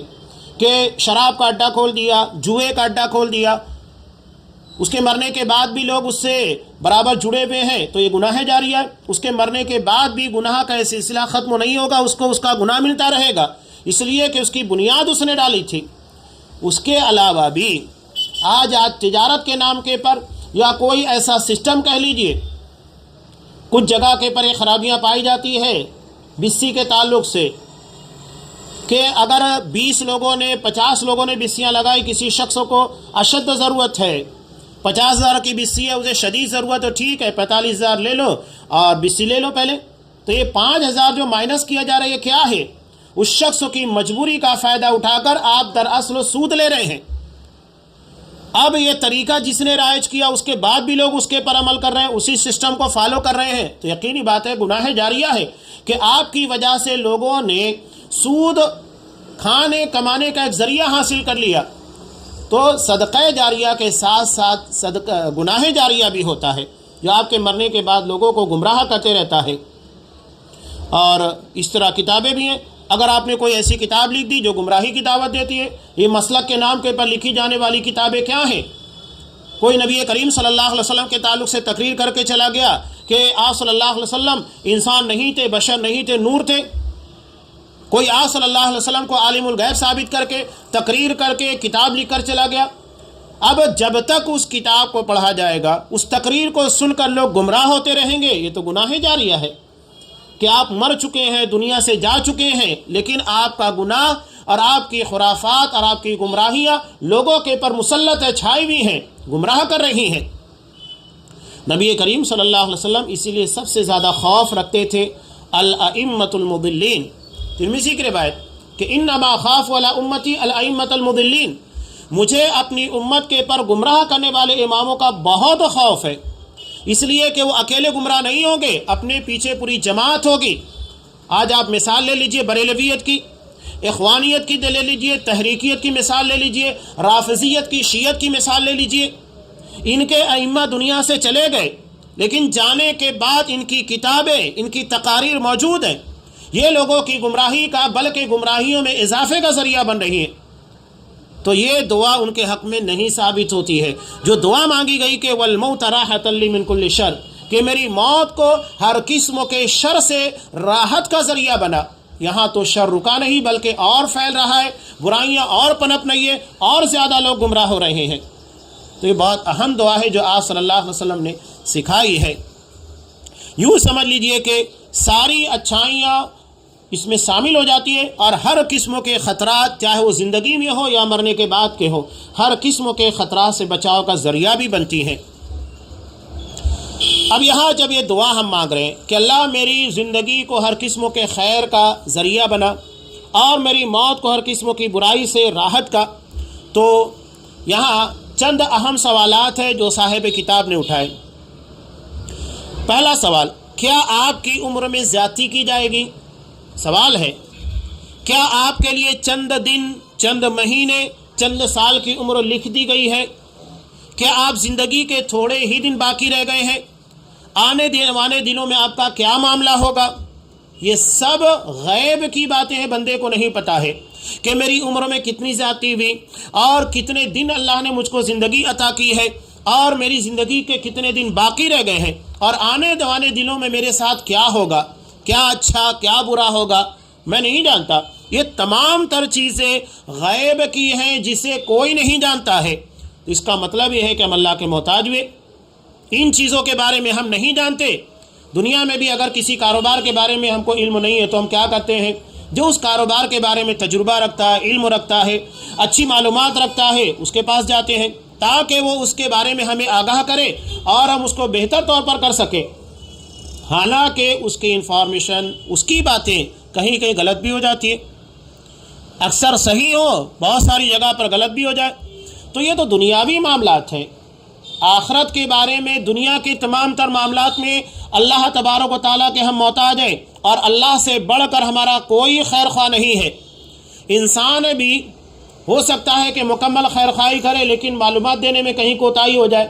کہ شراب کا اڈہ کھول دیا، جوئے کا اڈہ کھول دیا، اس کے مرنے کے بعد بھی لوگ اس سے برابر جڑے ہوئے ہیں، تو یہ گناہ جاریہ ہے. اس کے مرنے کے بعد بھی گناہ کا یہ سلسلہ ختم نہیں ہوگا، اس کو اس کا گناہ ملتا رہے گا، اس لیے کہ اس کی بنیاد اس نے ڈالی تھی. اس کے علاوہ بھی آج تجارت کے نام کے پر یا کوئی ایسا سسٹم کہہ لیجئے، کچھ جگہ کے پر یہ خرابیاں پائی جاتی ہے بسی کے تعلق سے کہ اگر 20 لوگوں نے 50 لوگوں نے بسیاں لگائی، کسی شخص کو اشد ضرورت ہے، 50,000 کی بسی ہے، اسے شدید ضرورت ہے، ٹھیک ہے 45,000 لے لو اور بسی لے لو پہلے. تو یہ 5,000 جو مائنس کیا جا رہا ہے یہ کیا ہے؟ اس شخص کی مجبوری کا فائدہ اٹھا کر آپ دراصل سود لے رہے ہیں. اب یہ طریقہ جس نے رائج کیا اس کے بعد بھی لوگ اس کے پر عمل کر رہے ہیں، اسی سسٹم کو فالو کر رہے ہیں، تو یقینی بات ہے گناہ جاریہ ہے کہ آپ کی وجہ سے لوگوں نے سود کھانے کمانے کا ایک ذریعہ حاصل کر لیا. تو صدقہ جاریہ کے ساتھ ساتھ گناہ جاریہ بھی ہوتا ہے جو آپ کے مرنے کے بعد لوگوں کو گمراہ کرتے رہتا ہے. اور اس طرح کتابیں بھی ہیں اگر آپ نے کوئی ایسی کتاب لکھ دی جو گمراہی کی دعوت دیتی ہے، یہ مسلک کے نام کے پر لکھی جانے والی کتابیں کیا ہیں؟ کوئی نبی کریم صلی اللہ علیہ وسلم کے تعلق سے تقریر کر کے چلا گیا کہ آپ صلی اللہ علیہ وسلم انسان نہیں تھے، بشر نہیں تھے، نور تھے۔ کوئی آپ صلی اللہ علیہ وسلم کو عالم الغیب ثابت کر کے، تقریر کر کے، کتاب لکھ کر چلا گیا۔ اب جب تک اس کتاب کو پڑھا جائے گا، اس تقریر کو سن کر لوگ گمراہ ہوتے رہیں گے، یہ تو گناہ جاریہ ہے کہ آپ مر چکے ہیں، دنیا سے جا چکے ہیں، لیکن آپ کا گناہ اور آپ کی خرافات اور آپ کی گمراہیاں لوگوں کے پر مسلط ہے، چھائی ہوئی ہیں، گمراہ کر رہی ہیں۔ نبی کریم صلی اللہ علیہ وسلم اسی لیے سب سے زیادہ خوف رکھتے تھے الائمۃ المضلین۔ ترمذی کی روایت کہ انما خاف علی امتی الائمۃ المضلین، مجھے اپنی امت کے پر گمراہ کرنے والے اماموں کا بہت خوف ہے، اس لیے کہ وہ اکیلے گمراہ نہیں ہوں گے، اپنے پیچھے پوری جماعت ہوگی۔ آج آپ مثال لے لیجئے بریلویت کی، اخوانیت کی لے لیجئے، تحریکیت کی مثال لے لیجئے، رافضیت کی، شیعت کی مثال لے لیجئے۔ ان کے ائمہ دنیا سے چلے گئے، لیکن جانے کے بعد ان کی کتابیں، ان کی تقاریر موجود ہیں۔ یہ لوگوں کی گمراہی کا بلکہ گمراہیوں میں اضافے کا ذریعہ بن رہی ہیں۔ تو یہ دعا ان کے حق میں نہیں ثابت ہوتی ہے۔ جو دعا مانگی گئی کہ والموت راحۃ لی من کل شر، کہ میری موت کو ہر قسم کے شر سے راحت کا ذریعہ بنا، یہاں تو شر رکا نہیں بلکہ اور پھیل رہا ہے، برائیاں اور پنپ رہی ہیں، اور زیادہ لوگ گمراہ ہو رہے ہیں۔ تو یہ بہت اہم دعا ہے جو آپ صلی اللہ علیہ وسلم نے سکھائی ہے۔ یوں سمجھ لیجئے کہ ساری اچھائیاں اس میں شامل ہو جاتی ہے، اور ہر قسم کے خطرات، چاہے وہ زندگی میں ہو یا مرنے کے بعد کے ہو، ہر قسم کے خطرات سے بچاؤ کا ذریعہ بھی بنتی ہیں۔ اب یہاں جب یہ دعا ہم مانگ رہے ہیں کہ اللہ میری زندگی کو ہر قسم کے خیر کا ذریعہ بنا اور میری موت کو ہر قسم کی برائی سے راحت کا، تو یہاں چند اہم سوالات ہیں جو صاحب کتاب نے اٹھائے۔ پہلا سوال، کیا آپ کی عمر میں زیادتی کی جائے گی؟ سوال ہے، کیا آپ کے لیے چند دن، چند مہینے، چند سال کی عمر لکھ دی گئی ہے؟ کیا آپ زندگی کے تھوڑے ہی دن باقی رہ گئے ہیں؟ آنے والے دنوں میں آپ کا کیا معاملہ ہوگا؟ یہ سب غیب کی باتیں ہیں، بندے کو نہیں پتہ ہے کہ میری عمر میں کتنی زیادتی ہوئی اور کتنے دن اللہ نے مجھ کو زندگی عطا کی ہے اور میری زندگی کے کتنے دن باقی رہ گئے ہیں، اور آنے والے دنوں میں میرے ساتھ کیا ہوگا، کیا اچھا کیا برا ہوگا، میں نہیں جانتا۔ یہ تمام تر چیزیں غیب کی ہیں جسے کوئی نہیں جانتا ہے۔ اس کا مطلب یہ ہے کہ ہم اللہ کے محتاج ہوئے، ان چیزوں کے بارے میں ہم نہیں جانتے۔ دنیا میں بھی اگر کسی کاروبار کے بارے میں ہم کو علم نہیں ہے تو ہم کیا کرتے ہیں؟ جو اس کاروبار کے بارے میں تجربہ رکھتا ہے، علم رکھتا ہے، اچھی معلومات رکھتا ہے، اس کے پاس جاتے ہیں تاکہ وہ اس کے بارے میں ہمیں آگاہ کرے اور ہم اس کو بہتر طور پر کر سکیں۔ حالانکہ اس کی انفارمیشن، اس کی باتیں کہیں کہیں غلط بھی ہو جاتی ہے، اکثر صحیح ہو، بہت ساری جگہ پر غلط بھی ہو جائے۔ تو یہ تو دنیاوی معاملات ہیں۔ آخرت کے بارے میں، دنیا کے تمام تر معاملات میں اللہ تبارک و تعالیٰ کے ہم محتاج ہیں، اور اللہ سے بڑھ کر ہمارا کوئی خیر خواہ نہیں ہے۔ انسان بھی ہو سکتا ہے کہ مکمل خیر خواہی کرے لیکن معلومات دینے میں کہیں کوتاہی ہو جائے،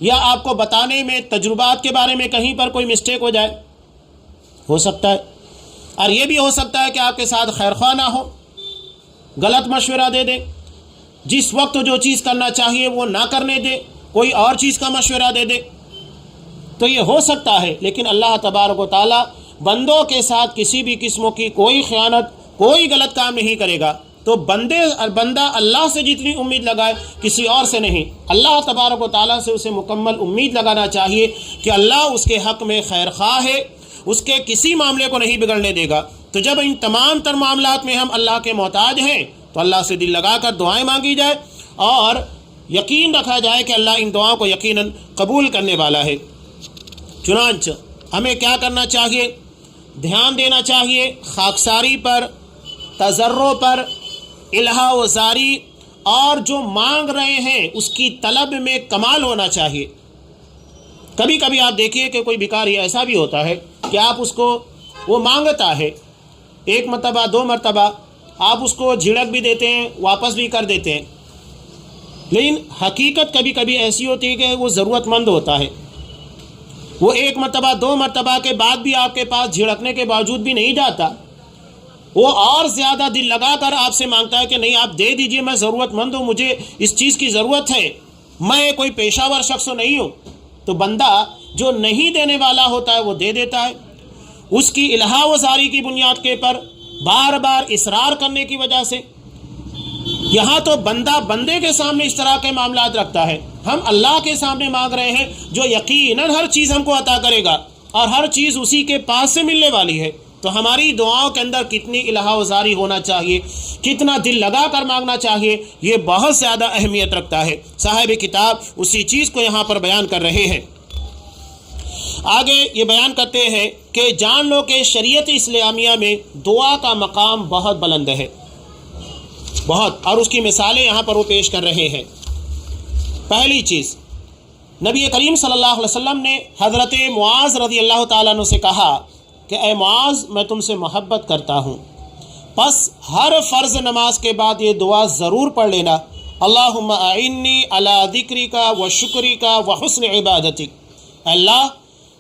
یا آپ کو بتانے میں، تجربات کے بارے میں کہیں پر کوئی مسٹیک ہو جائے، ہو سکتا ہے۔ اور یہ بھی ہو سکتا ہے کہ آپ کے ساتھ خیر خواہ نہ ہو، غلط مشورہ دے دے، جس وقت جو چیز کرنا چاہیے وہ نہ کرنے دے، کوئی اور چیز کا مشورہ دے دے۔ تو یہ ہو سکتا ہے، لیکن اللہ تبارک و تعالیٰ بندوں کے ساتھ کسی بھی قسم کی کوئی خیانت، کوئی غلط کام نہیں کرے گا۔ تو بندہ اللہ سے جتنی امید لگائے، کسی اور سے نہیں۔ اللہ تبارک و تعالیٰ سے اسے مکمل امید لگانا چاہیے کہ اللہ اس کے حق میں خیر خواہ ہے، اس کے کسی معاملے کو نہیں بگڑنے دے گا۔ تو جب ان تمام تر معاملات میں ہم اللہ کے محتاج ہیں تو اللہ سے دل لگا کر دعائیں مانگی جائے اور یقین رکھا جائے کہ اللہ ان دعاؤں کو یقیناً قبول کرنے والا ہے۔ چنانچہ ہمیں کیا کرنا چاہیے؟ دھیان دینا چاہیے خاکساری پر، تضرع پر، الہا و زاری، اور جو مانگ رہے ہیں اس کی طلب میں کمال ہونا چاہیے۔ کبھی کبھی آپ دیکھیے کہ کوئی بھکاری ایسا بھی ہوتا ہے کہ آپ اس کو، وہ مانگتا ہے ایک مرتبہ، دو مرتبہ، آپ اس کو جھڑک بھی دیتے ہیں، واپس بھی کر دیتے ہیں، لیکن حقیقت کبھی کبھی ایسی ہوتی ہے کہ وہ ضرورت مند ہوتا ہے۔ وہ ایک مرتبہ، دو مرتبہ کے بعد بھی آپ کے پاس جھڑکنے کے باوجود بھی نہیں جاتا، وہ اور زیادہ دل لگا کر آپ سے مانگتا ہے کہ نہیں آپ دے دیجئے، میں ضرورت مند ہوں، مجھے اس چیز کی ضرورت ہے، میں کوئی پیشہ ور شخص نہیں ہوں، تو بندہ جو نہیں دینے والا ہوتا ہے وہ دے دیتا ہے۔ اس کی الہا و زاری کی بنیاد کے پر بار بار اصرار کرنے کی وجہ سے، یہاں تو بندہ بندے کے سامنے اس طرح کے معاملات رکھتا ہے، ہم اللہ کے سامنے مانگ رہے ہیں جو یقیناً ہر چیز ہم کو عطا کرے گا اور ہر چیز اسی کے پاس سے ملنے والی ہے۔ تو ہماری دعاؤں کے اندر کتنی الہا و زاری ہونا چاہیے، کتنا دل لگا کر مانگنا چاہیے، یہ بہت زیادہ اہمیت رکھتا ہے۔ صاحب کتاب اسی چیز کو یہاں پر بیان کر رہے ہیں۔ آگے یہ بیان کرتے ہیں کہ جان لو کہ شریعت اسلامیہ میں دعا کا مقام بہت بلند ہے، بہت، اور اس کی مثالیں یہاں پر وہ پیش کر رہے ہیں۔ پہلی چیز، نبی کریم صلی اللہ علیہ وسلم نے حضرت معاذ رضی اللہ تعالیٰ عنہ سے کہا کہ اے معاذ، میں تم سے محبت کرتا ہوں، پس ہر فرض نماز کے بعد یہ دعا ضرور پڑھ لینا، اللہم اعنی علی ذکرک و شکرک و حسن عبادتک، اللہ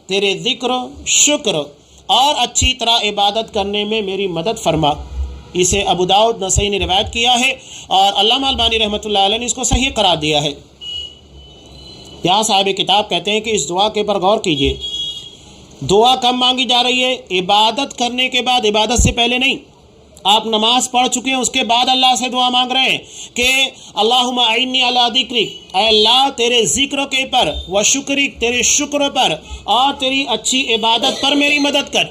تیرے ذکر، شکر اور اچھی طرح عبادت کرنے میں میری مدد فرما۔ اسے ابو داؤد نسائی نے روایت کیا ہے اور علامہ البانی رحمۃ اللہ علیہ نے اس کو صحیح قرار دیا ہے۔ یہاں صاحب کتاب کہتے ہیں کہ اس دعا کے پر غور کیجئے، دعا کب مانگی جا رہی ہے؟ عبادت کرنے کے بعد، عبادت سے پہلے نہیں۔ آپ نماز پڑھ چکے ہیں، اس کے بعد اللہ سے دعا مانگ رہے ہیں کہ اللہم اعنی علی ذکرک، اے اللہ تیرے ذکر کے پر، و شکرک تیرے شکر پر، اور تیری اچھی عبادت پر میری مدد کر۔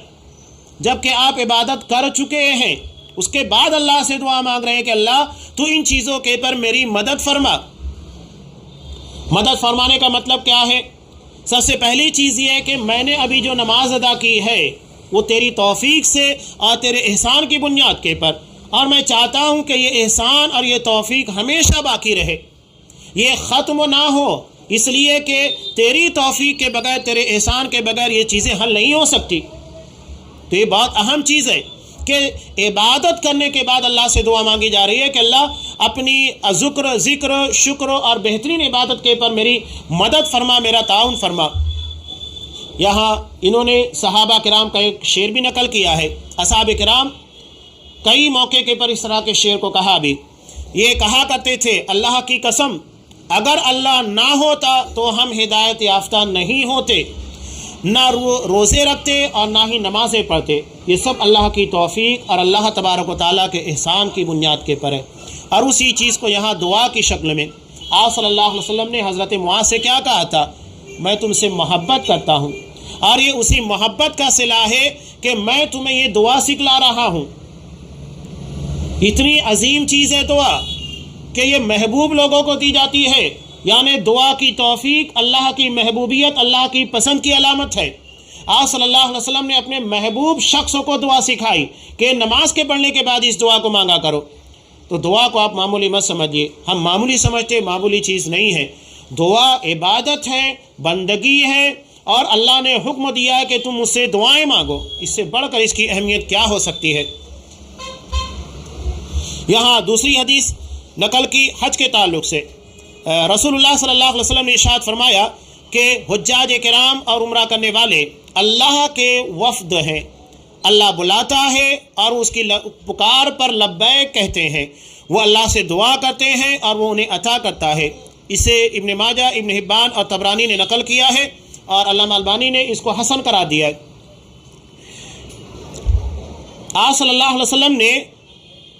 جبکہ آپ عبادت کر چکے ہیں، اس کے بعد اللہ سے دعا مانگ رہے ہیں کہ اللہ تو ان چیزوں کے پر میری مدد فرما۔ مدد فرمانے کا مطلب کیا ہے؟ سب سے پہلی چیز یہ ہے کہ میں نے ابھی جو نماز ادا کی ہے وہ تیری توفیق سے اور تیرے احسان کی بنیاد کے پر، اور میں چاہتا ہوں کہ یہ احسان اور یہ توفیق ہمیشہ باقی رہے، یہ ختم نہ ہو، اس لیے کہ تیری توفیق کے بغیر، تیرے احسان کے بغیر یہ چیزیں حل نہیں ہو سکتی۔ تو یہ بہت اہم چیز ہے کہ عبادت کرنے کے بعد اللہ سے دعا مانگی جا رہی ہے کہ اللہ اپنی ذکر، شکر اور بہترین عبادت کے پر میری مدد فرما، میرا تعاون فرما۔ یہاں انہوں نے صحابہ کرام کا ایک شعر بھی نقل کیا ہے۔ اصحاب کرام کئی موقع کے پر اس طرح کے شعر کو کہا بھی، یہ کہا کرتے تھے اللہ کی قسم اگر اللہ نہ ہوتا تو ہم ہدایت یافتہ نہیں ہوتے، نہ روزے رکھتے اور نہ ہی نمازیں پڑھتے، یہ سب اللہ کی توفیق اور اللہ تبارک و تعالیٰ کے احسان کی بنیاد کے پر ہے۔ اور اسی چیز کو یہاں دعا کی شکل میں آپ صلی اللہ علیہ وسلم نے حضرت معاذ سے کیا کہا تھا؟ میں تم سے محبت کرتا ہوں، اور یہ اسی محبت کا صلہ ہے کہ میں تمہیں یہ دعا سکھلا رہا ہوں۔ اتنی عظیم چیز ہے دعا کہ یہ محبوب لوگوں کو دی جاتی ہے، یعنی دعا کی توفیق اللہ کی محبوبیت، اللہ کی پسند کی علامت ہے۔ آپ صلی اللہ علیہ وسلم نے اپنے محبوب شخصوں کو دعا سکھائی کہ نماز کے پڑھنے کے بعد اس دعا کو مانگا کرو۔ تو دعا کو آپ معمولی مت سمجھیے، ہم معمولی سمجھتے، معمولی چیز نہیں ہے۔ دعا عبادت ہے، بندگی ہے، اور اللہ نے حکم دیا ہے کہ تم مجھ سے دعائیں مانگو، اس سے بڑھ کر اس کی اہمیت کیا ہو سکتی ہے۔ یہاں دوسری حدیث نقل کی حج کے تعلق سے، رسول اللہ صلی اللہ علیہ وسلم نے ارشاد فرمایا کہ حجاج کرام اور عمرہ کرنے والے اللہ کے وفد ہیں، اللہ بلاتا ہے اور اس کی پکار پر لبیک کہتے ہیں، وہ اللہ سے دعا کرتے ہیں اور وہ انہیں عطا کرتا ہے۔ اسے ابن ماجہ، ابن حبان اور طبرانی نے نقل کیا ہے اور علامہ البانی نے اس کو حسن قرار دیا ہے۔ آپ صلی اللہ علیہ وسلم نے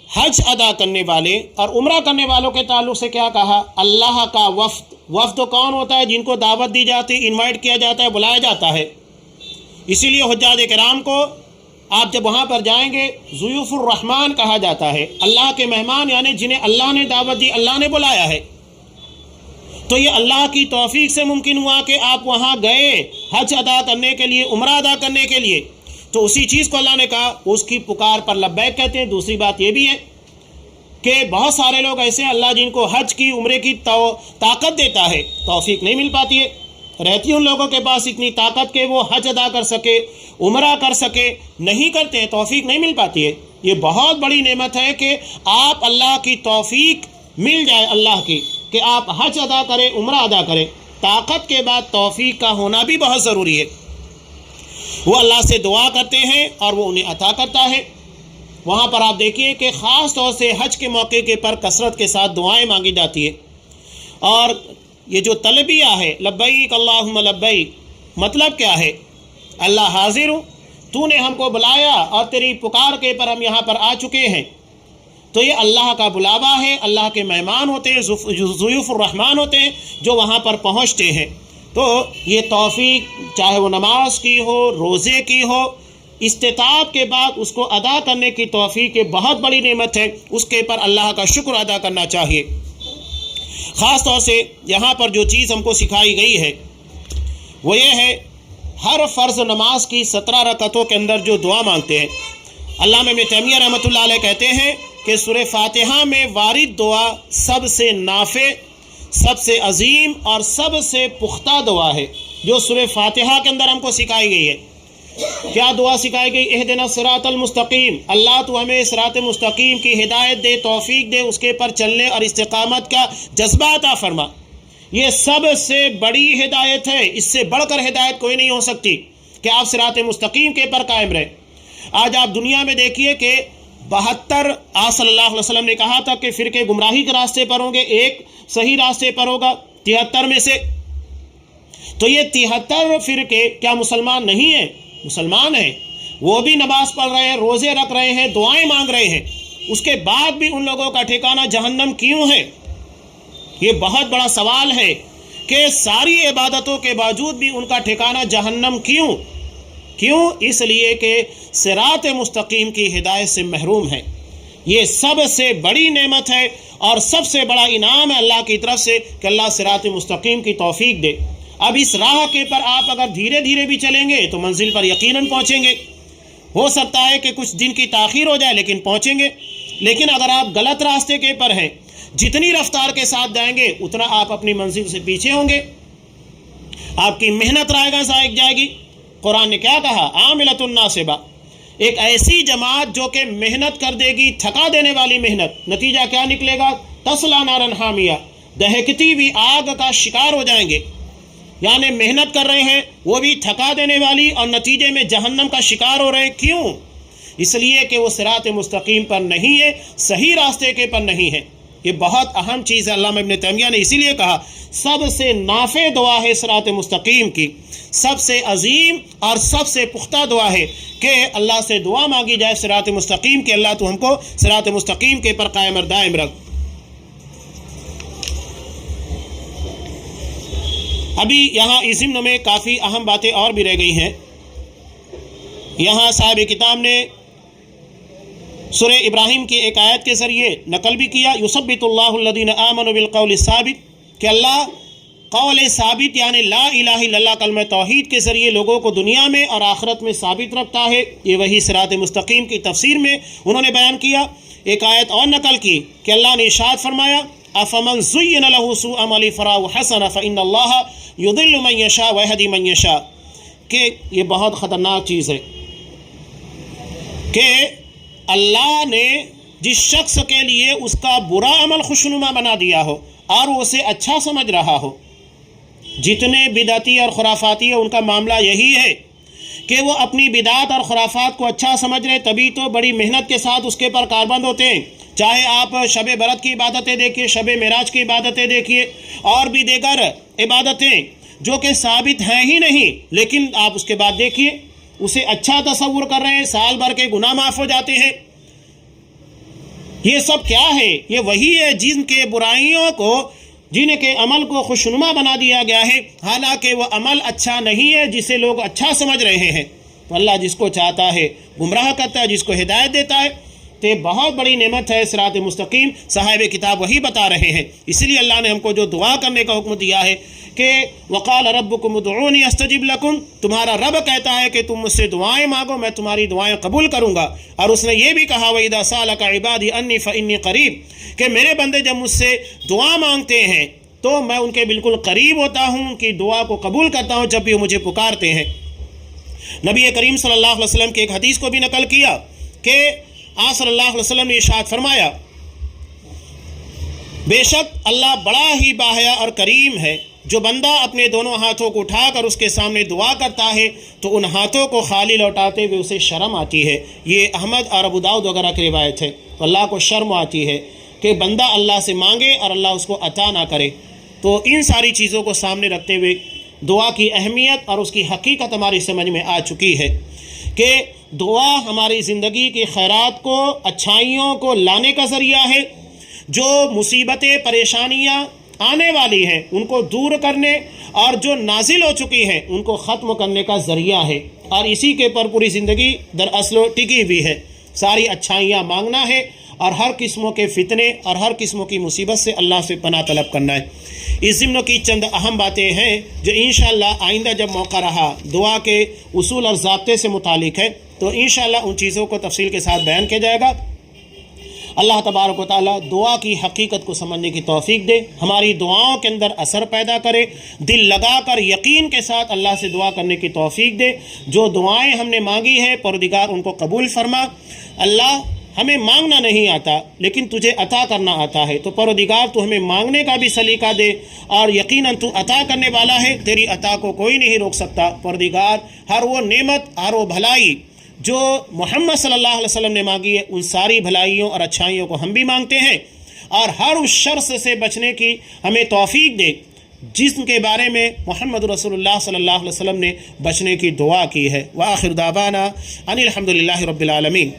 حج ادا کرنے والے اور عمرہ کرنے والوں کے تعلق سے کیا کہا؟ اللہ کا وفد۔ وفد کون ہوتا ہے؟ جن کو دعوت دی جاتی، انوائٹ کیا جاتا ہے، بلایا جاتا ہے۔ اسی لیے حجاج کرام کو آپ جب وہاں پر جائیں گے ضیوف الرحمن کہا جاتا ہے، اللہ کے مہمان، یعنی جنہیں اللہ نے دعوت دی، اللہ نے بلایا ہے۔ تو یہ اللہ کی توفیق سے ممکن ہوا کہ آپ وہاں گئے حج ادا کرنے کے لیے، عمرہ ادا کرنے کے لیے، تو اسی چیز کو اللہ نے کہا، اس کی پکار پر لبیک کہتے ہیں۔ دوسری بات یہ بھی ہے کہ بہت سارے لوگ ایسے ہیں اللہ جن کو حج کی، عمرے کی طاقت دیتا ہے، توفیق نہیں مل پاتی ہے، رہتی ان لوگوں کے پاس اتنی طاقت کہ وہ حج ادا کر سکے، عمرہ کر سکے، نہیں کرتے ہیں، توفیق نہیں مل پاتی ہے۔ یہ بہت بڑی نعمت ہے کہ آپ اللہ کی توفیق مل جائے، اللہ کی، کہ آپ حج ادا کریں، عمرہ ادا کریں۔ طاقت کے بعد توفیق کا ہونا بھی بہت ضروری ہے۔ وہ اللہ سے دعا کرتے ہیں اور وہ انہیں عطا کرتا ہے۔ وہاں پر آپ دیکھیے کہ خاص طور سے حج کے موقع کے پر کثرت کے ساتھ دعائیں مانگی جاتی ہے. اور یہ جو تلبیہ ہے لبیک اللہم لبیک، مطلب کیا ہے؟ اللہ حاضر ہوں، تو نے ہم کو بلایا اور تیری پکار کے پر ہم یہاں پر آ چکے ہیں. تو یہ اللہ کا بلاوا ہے، اللہ کے مہمان ہوتے ہیں، ضیوف الرحمن ہوتے ہیں جو وہاں پر پہنچتے ہیں. تو یہ توفیق چاہے وہ نماز کی ہو، روزے کی ہو، استطاعت کے بعد اس کو ادا کرنے کی توفیق ایک بہت بڑی نعمت ہے، اس کے پر اللہ کا شکر ادا کرنا چاہیے. خاص طور سے یہاں پر جو چیز ہم کو سکھائی گئی ہے وہ یہ ہے، ہر فرض نماز کی 17 رکعتوں کے اندر جو دعا مانگتے ہیں، علامہ ابن تیمیہ رحمۃ اللہ علیہ کہتے ہیں کہ سورہ فاتحہ میں وارد دعا سب سے نافع، سب سے عظیم اور سب سے پختہ دعا ہے جو سورہ فاتحہ کے اندر ہم کو سکھائی گئی ہے. کیا دعا سکھائی گئی؟ اہدنا الصراط المستقیم، اللہ تو ہمیں صراط مستقیم کی ہدایت دے، توفیق دے، اس کے پر چلنے اور استقامت کا جذبہ عطا فرما. یہ سب سے بڑی ہدایت ہے، اس سے بڑھ کر ہدایت کوئی نہیں ہو سکتی کہ آپ صراط مستقیم کے پر قائم رہیں. آج آپ دنیا میں دیکھیے کہ 72 آپ صلی اللہ علیہ وسلم نے کہا تھا کہ فرقے گمراہی کے راستے پر ہوں گے، ایک صحیح راستے پر ہوگا 73 میں سے. تو یہ 73 فرقے کیا مسلمان نہیں ہیں؟ مسلمان ہیں، وہ بھی نماز پڑھ رہے ہیں، روزے رکھ رہے ہیں، دعائیں مانگ رہے ہیں. اس کے بعد بھی ان لوگوں کا ٹھکانہ جہنم کیوں ہے؟ یہ بہت بڑا سوال ہے کہ ساری عبادتوں کے باوجود بھی ان کا ٹھکانہ جہنم کیوں؟ اس لیے کہ صراط مستقیم کی ہدایت سے محروم ہے. یہ سب سے بڑی نعمت ہے اور سب سے بڑا انعام ہے اللہ کی طرف سے کہ اللہ صراط مستقیم کی توفیق دے. اب اس راہ کے پر آپ اگر دھیرے دھیرے بھی چلیں گے تو منزل پر یقیناً پہنچیں گے. ہو سکتا ہے کہ کچھ دن کی تاخیر ہو جائے لیکن پہنچیں گے. لیکن اگر آپ غلط راستے کے پر ہیں، جتنی رفتار کے ساتھ جائیں گے اتنا آپ اپنی منزل سے پیچھے ہوں گے، آپ کی محنت رائے گا ضائع جائے گی. قرآن نے کیا کہا؟ عاملۃ ناصبہ، ایک ایسی جماعت جو کہ محنت کر دے گی، تھکا دینے والی محنت. نتیجہ کیا نکلے گا؟ تصلیٰ نارا حامیہ، دہکتی ہوئی آگ کا شکار ہو جائیں گے. یعنی محنت کر رہے ہیں وہ بھی تھکا دینے والی اور نتیجے میں جہنم کا شکار ہو رہے ہیں. کیوں؟ اس لیے کہ وہ صراط مستقیم پر نہیں ہے، صحیح راستے کے پر نہیں ہے. یہ بہت اہم چیز ہے. علامہ ابن تیمیہ نے اسی لیے کہا سب سے نافع دعا ہے صراط مستقیم کی، سب سے عظیم اور سب سے پختہ دعا ہے کہ اللہ سے دعا مانگی جائے صراط مستقیم کہ اللہ تو ہم کو صراط مستقیم کے پر قائم اور دائم رکھ. ابھی یہاں اس ضمن میں کافی اہم باتیں اور بھی رہ گئی ہیں. یہاں صاحب کتاب نے سورہ ابراہیم کی ایک آیت کے ذریعے نقل بھی کیا، یثبت اللہ الذین آمنوا بالقول الثابت، کہ اللہ قول ثابت یعنی لا الہ الا اللہ کلمہ توحید کے ذریعے لوگوں کو دنیا میں اور آخرت میں ثابت رکھتا ہے. یہ وہی صراط مستقیم کی تفسیر میں انہوں نے بیان کیا. ایک آیت اور نقل کی کہ اللہ نے ارشاد فرمایا افمن زین له سوء عمل فراه حسنہ فإن اللہ یضل من یشاء ویہدی من یشاء، کہ یہ بہت خطرناک چیز ہے کہ اللہ نے جس شخص کے لیے اس کا برا عمل خوشنما بنا دیا ہو اور وہ اسے اچھا سمجھ رہا ہو. جتنے بدعتی اور خرافاتی ہیں ان کا معاملہ یہی ہے کہ وہ اپنی بدعات اور خرافات کو اچھا سمجھ رہے، تبھی تو بڑی محنت کے ساتھ اس کے پر کاربند ہوتے ہیں. چاہے آپ شب برات کی عبادتیں دیکھیے، شب معراج کی عبادتیں دیکھیے، اور بھی دیگر عبادتیں جو کہ ثابت ہیں ہی نہیں، لیکن آپ اس کے بعد دیکھیے اسے اچھا تصور کر رہے ہیں، سال بھر کے گناہ معاف ہو جاتے ہیں. یہ سب کیا ہے؟ یہ وہی ہے جن کے برائیوں کو، جن کے عمل کو خوشنما بنا دیا گیا ہے، حالانکہ وہ عمل اچھا نہیں ہے جسے لوگ اچھا سمجھ رہے ہیں. تو اللہ جس کو چاہتا ہے گمراہ کرتا ہے، جس کو ہدایت دیتا ہے. تو یہ بہت بڑی نعمت ہے صراط مستقیم. صاحب کتاب وہی بتا رہے ہیں. اسی لیے اللہ نے ہم کو جو دعا کرنے کا حکم دیا ہے کہ وقال ربکم ادعونی استجب لکم، تمہارا رب کہتا ہے کہ تم مجھ سے دعائیں مانگو، میں تمہاری دعائیں قبول کروں گا. اور اس نے یہ بھی کہا وَإِذَا سَأَلَكَ عِبَادِي أَنِّي فَإِنِّي قَرِيب، کہ میرے بندے جب مجھ سے دعا مانگتے ہیں تو میں ان کے بالکل قریب ہوتا ہوں، ان کی دعا کو قبول کرتا ہوں جب بھی وہ مجھے پکارتے ہیں. نبی کریم صلی اللہ علیہ وسلم کی ایک حدیث کو بھی نقل کیا کہ آپ صلی اللہ علیہ وسلم نے ارشاد فرمایا بے شک اللہ بڑا ہی باحیا اور کریم ہے، جو بندہ اپنے دونوں ہاتھوں کو اٹھا کر اس کے سامنے دعا کرتا ہے تو ان ہاتھوں کو خالی لوٹاتے ہوئے اسے شرم آتی ہے. یہ احمد اور ابو داؤد وغیرہ کی روایت ہے. تو اللہ کو شرم آتی ہے کہ بندہ اللہ سے مانگے اور اللہ اس کو عطا نہ کرے. تو ان ساری چیزوں کو سامنے رکھتے ہوئے دعا کی اہمیت اور اس کی حقیقت ہماری سمجھ میں آ چکی ہے کہ دعا ہماری زندگی کے خیرات کو، اچھائیوں کو لانے کا ذریعہ ہے. جو مصیبتیں، پریشانیاں آنے والی ہیں ان کو دور کرنے اور جو نازل ہو چکی ہیں ان کو ختم کرنے کا ذریعہ ہے. اور اسی کے پر پوری زندگی دراصل ٹکی ہوئی ہے. ساری اچھائیاں مانگنا ہے اور ہر قسموں کے فتنے اور ہر قسموں کی مصیبت سے اللہ سے پناہ طلب کرنا ہے. اس ضمن کی چند اہم باتیں ہیں جو انشاءاللہ آئندہ جب موقع رہا دعا کے اصول اور ضابطے سے متعلق ہے تو انشاءاللہ ان چیزوں کو تفصیل کے ساتھ بیان کیا جائے گا. اللہ تبارک و تعالیٰ دعا کی حقیقت کو سمجھنے کی توفیق دے، ہماری دعاؤں کے اندر اثر پیدا کرے، دل لگا کر یقین کے ساتھ اللہ سے دعا کرنے کی توفیق دے. جو دعائیں ہم نے مانگی ہے پروردگار ان کو قبول فرما. اللہ ہمیں مانگنا نہیں آتا لیکن تجھے عطا کرنا آتا ہے، تو پروردگار تو ہمیں مانگنے کا بھی سلیقہ دے اور یقیناً تو عطا کرنے والا ہے، تیری عطا کو کوئی نہیں روک سکتا. پروردگار ہر وہ نعمت، ہر وہ بھلائی جو محمد صلی اللہ علیہ وسلم نے مانگی ہے ان ساری بھلائیوں اور اچھائیوں کو ہم بھی مانگتے ہیں، اور ہر اس شر سے بچنے کی ہمیں توفیق دے جس کے بارے میں محمد رسول اللہ صلی اللہ علیہ وسلم نے بچنے کی دعا کی ہے. وآخر دعوانا ان الحمد للہ رب العالمین.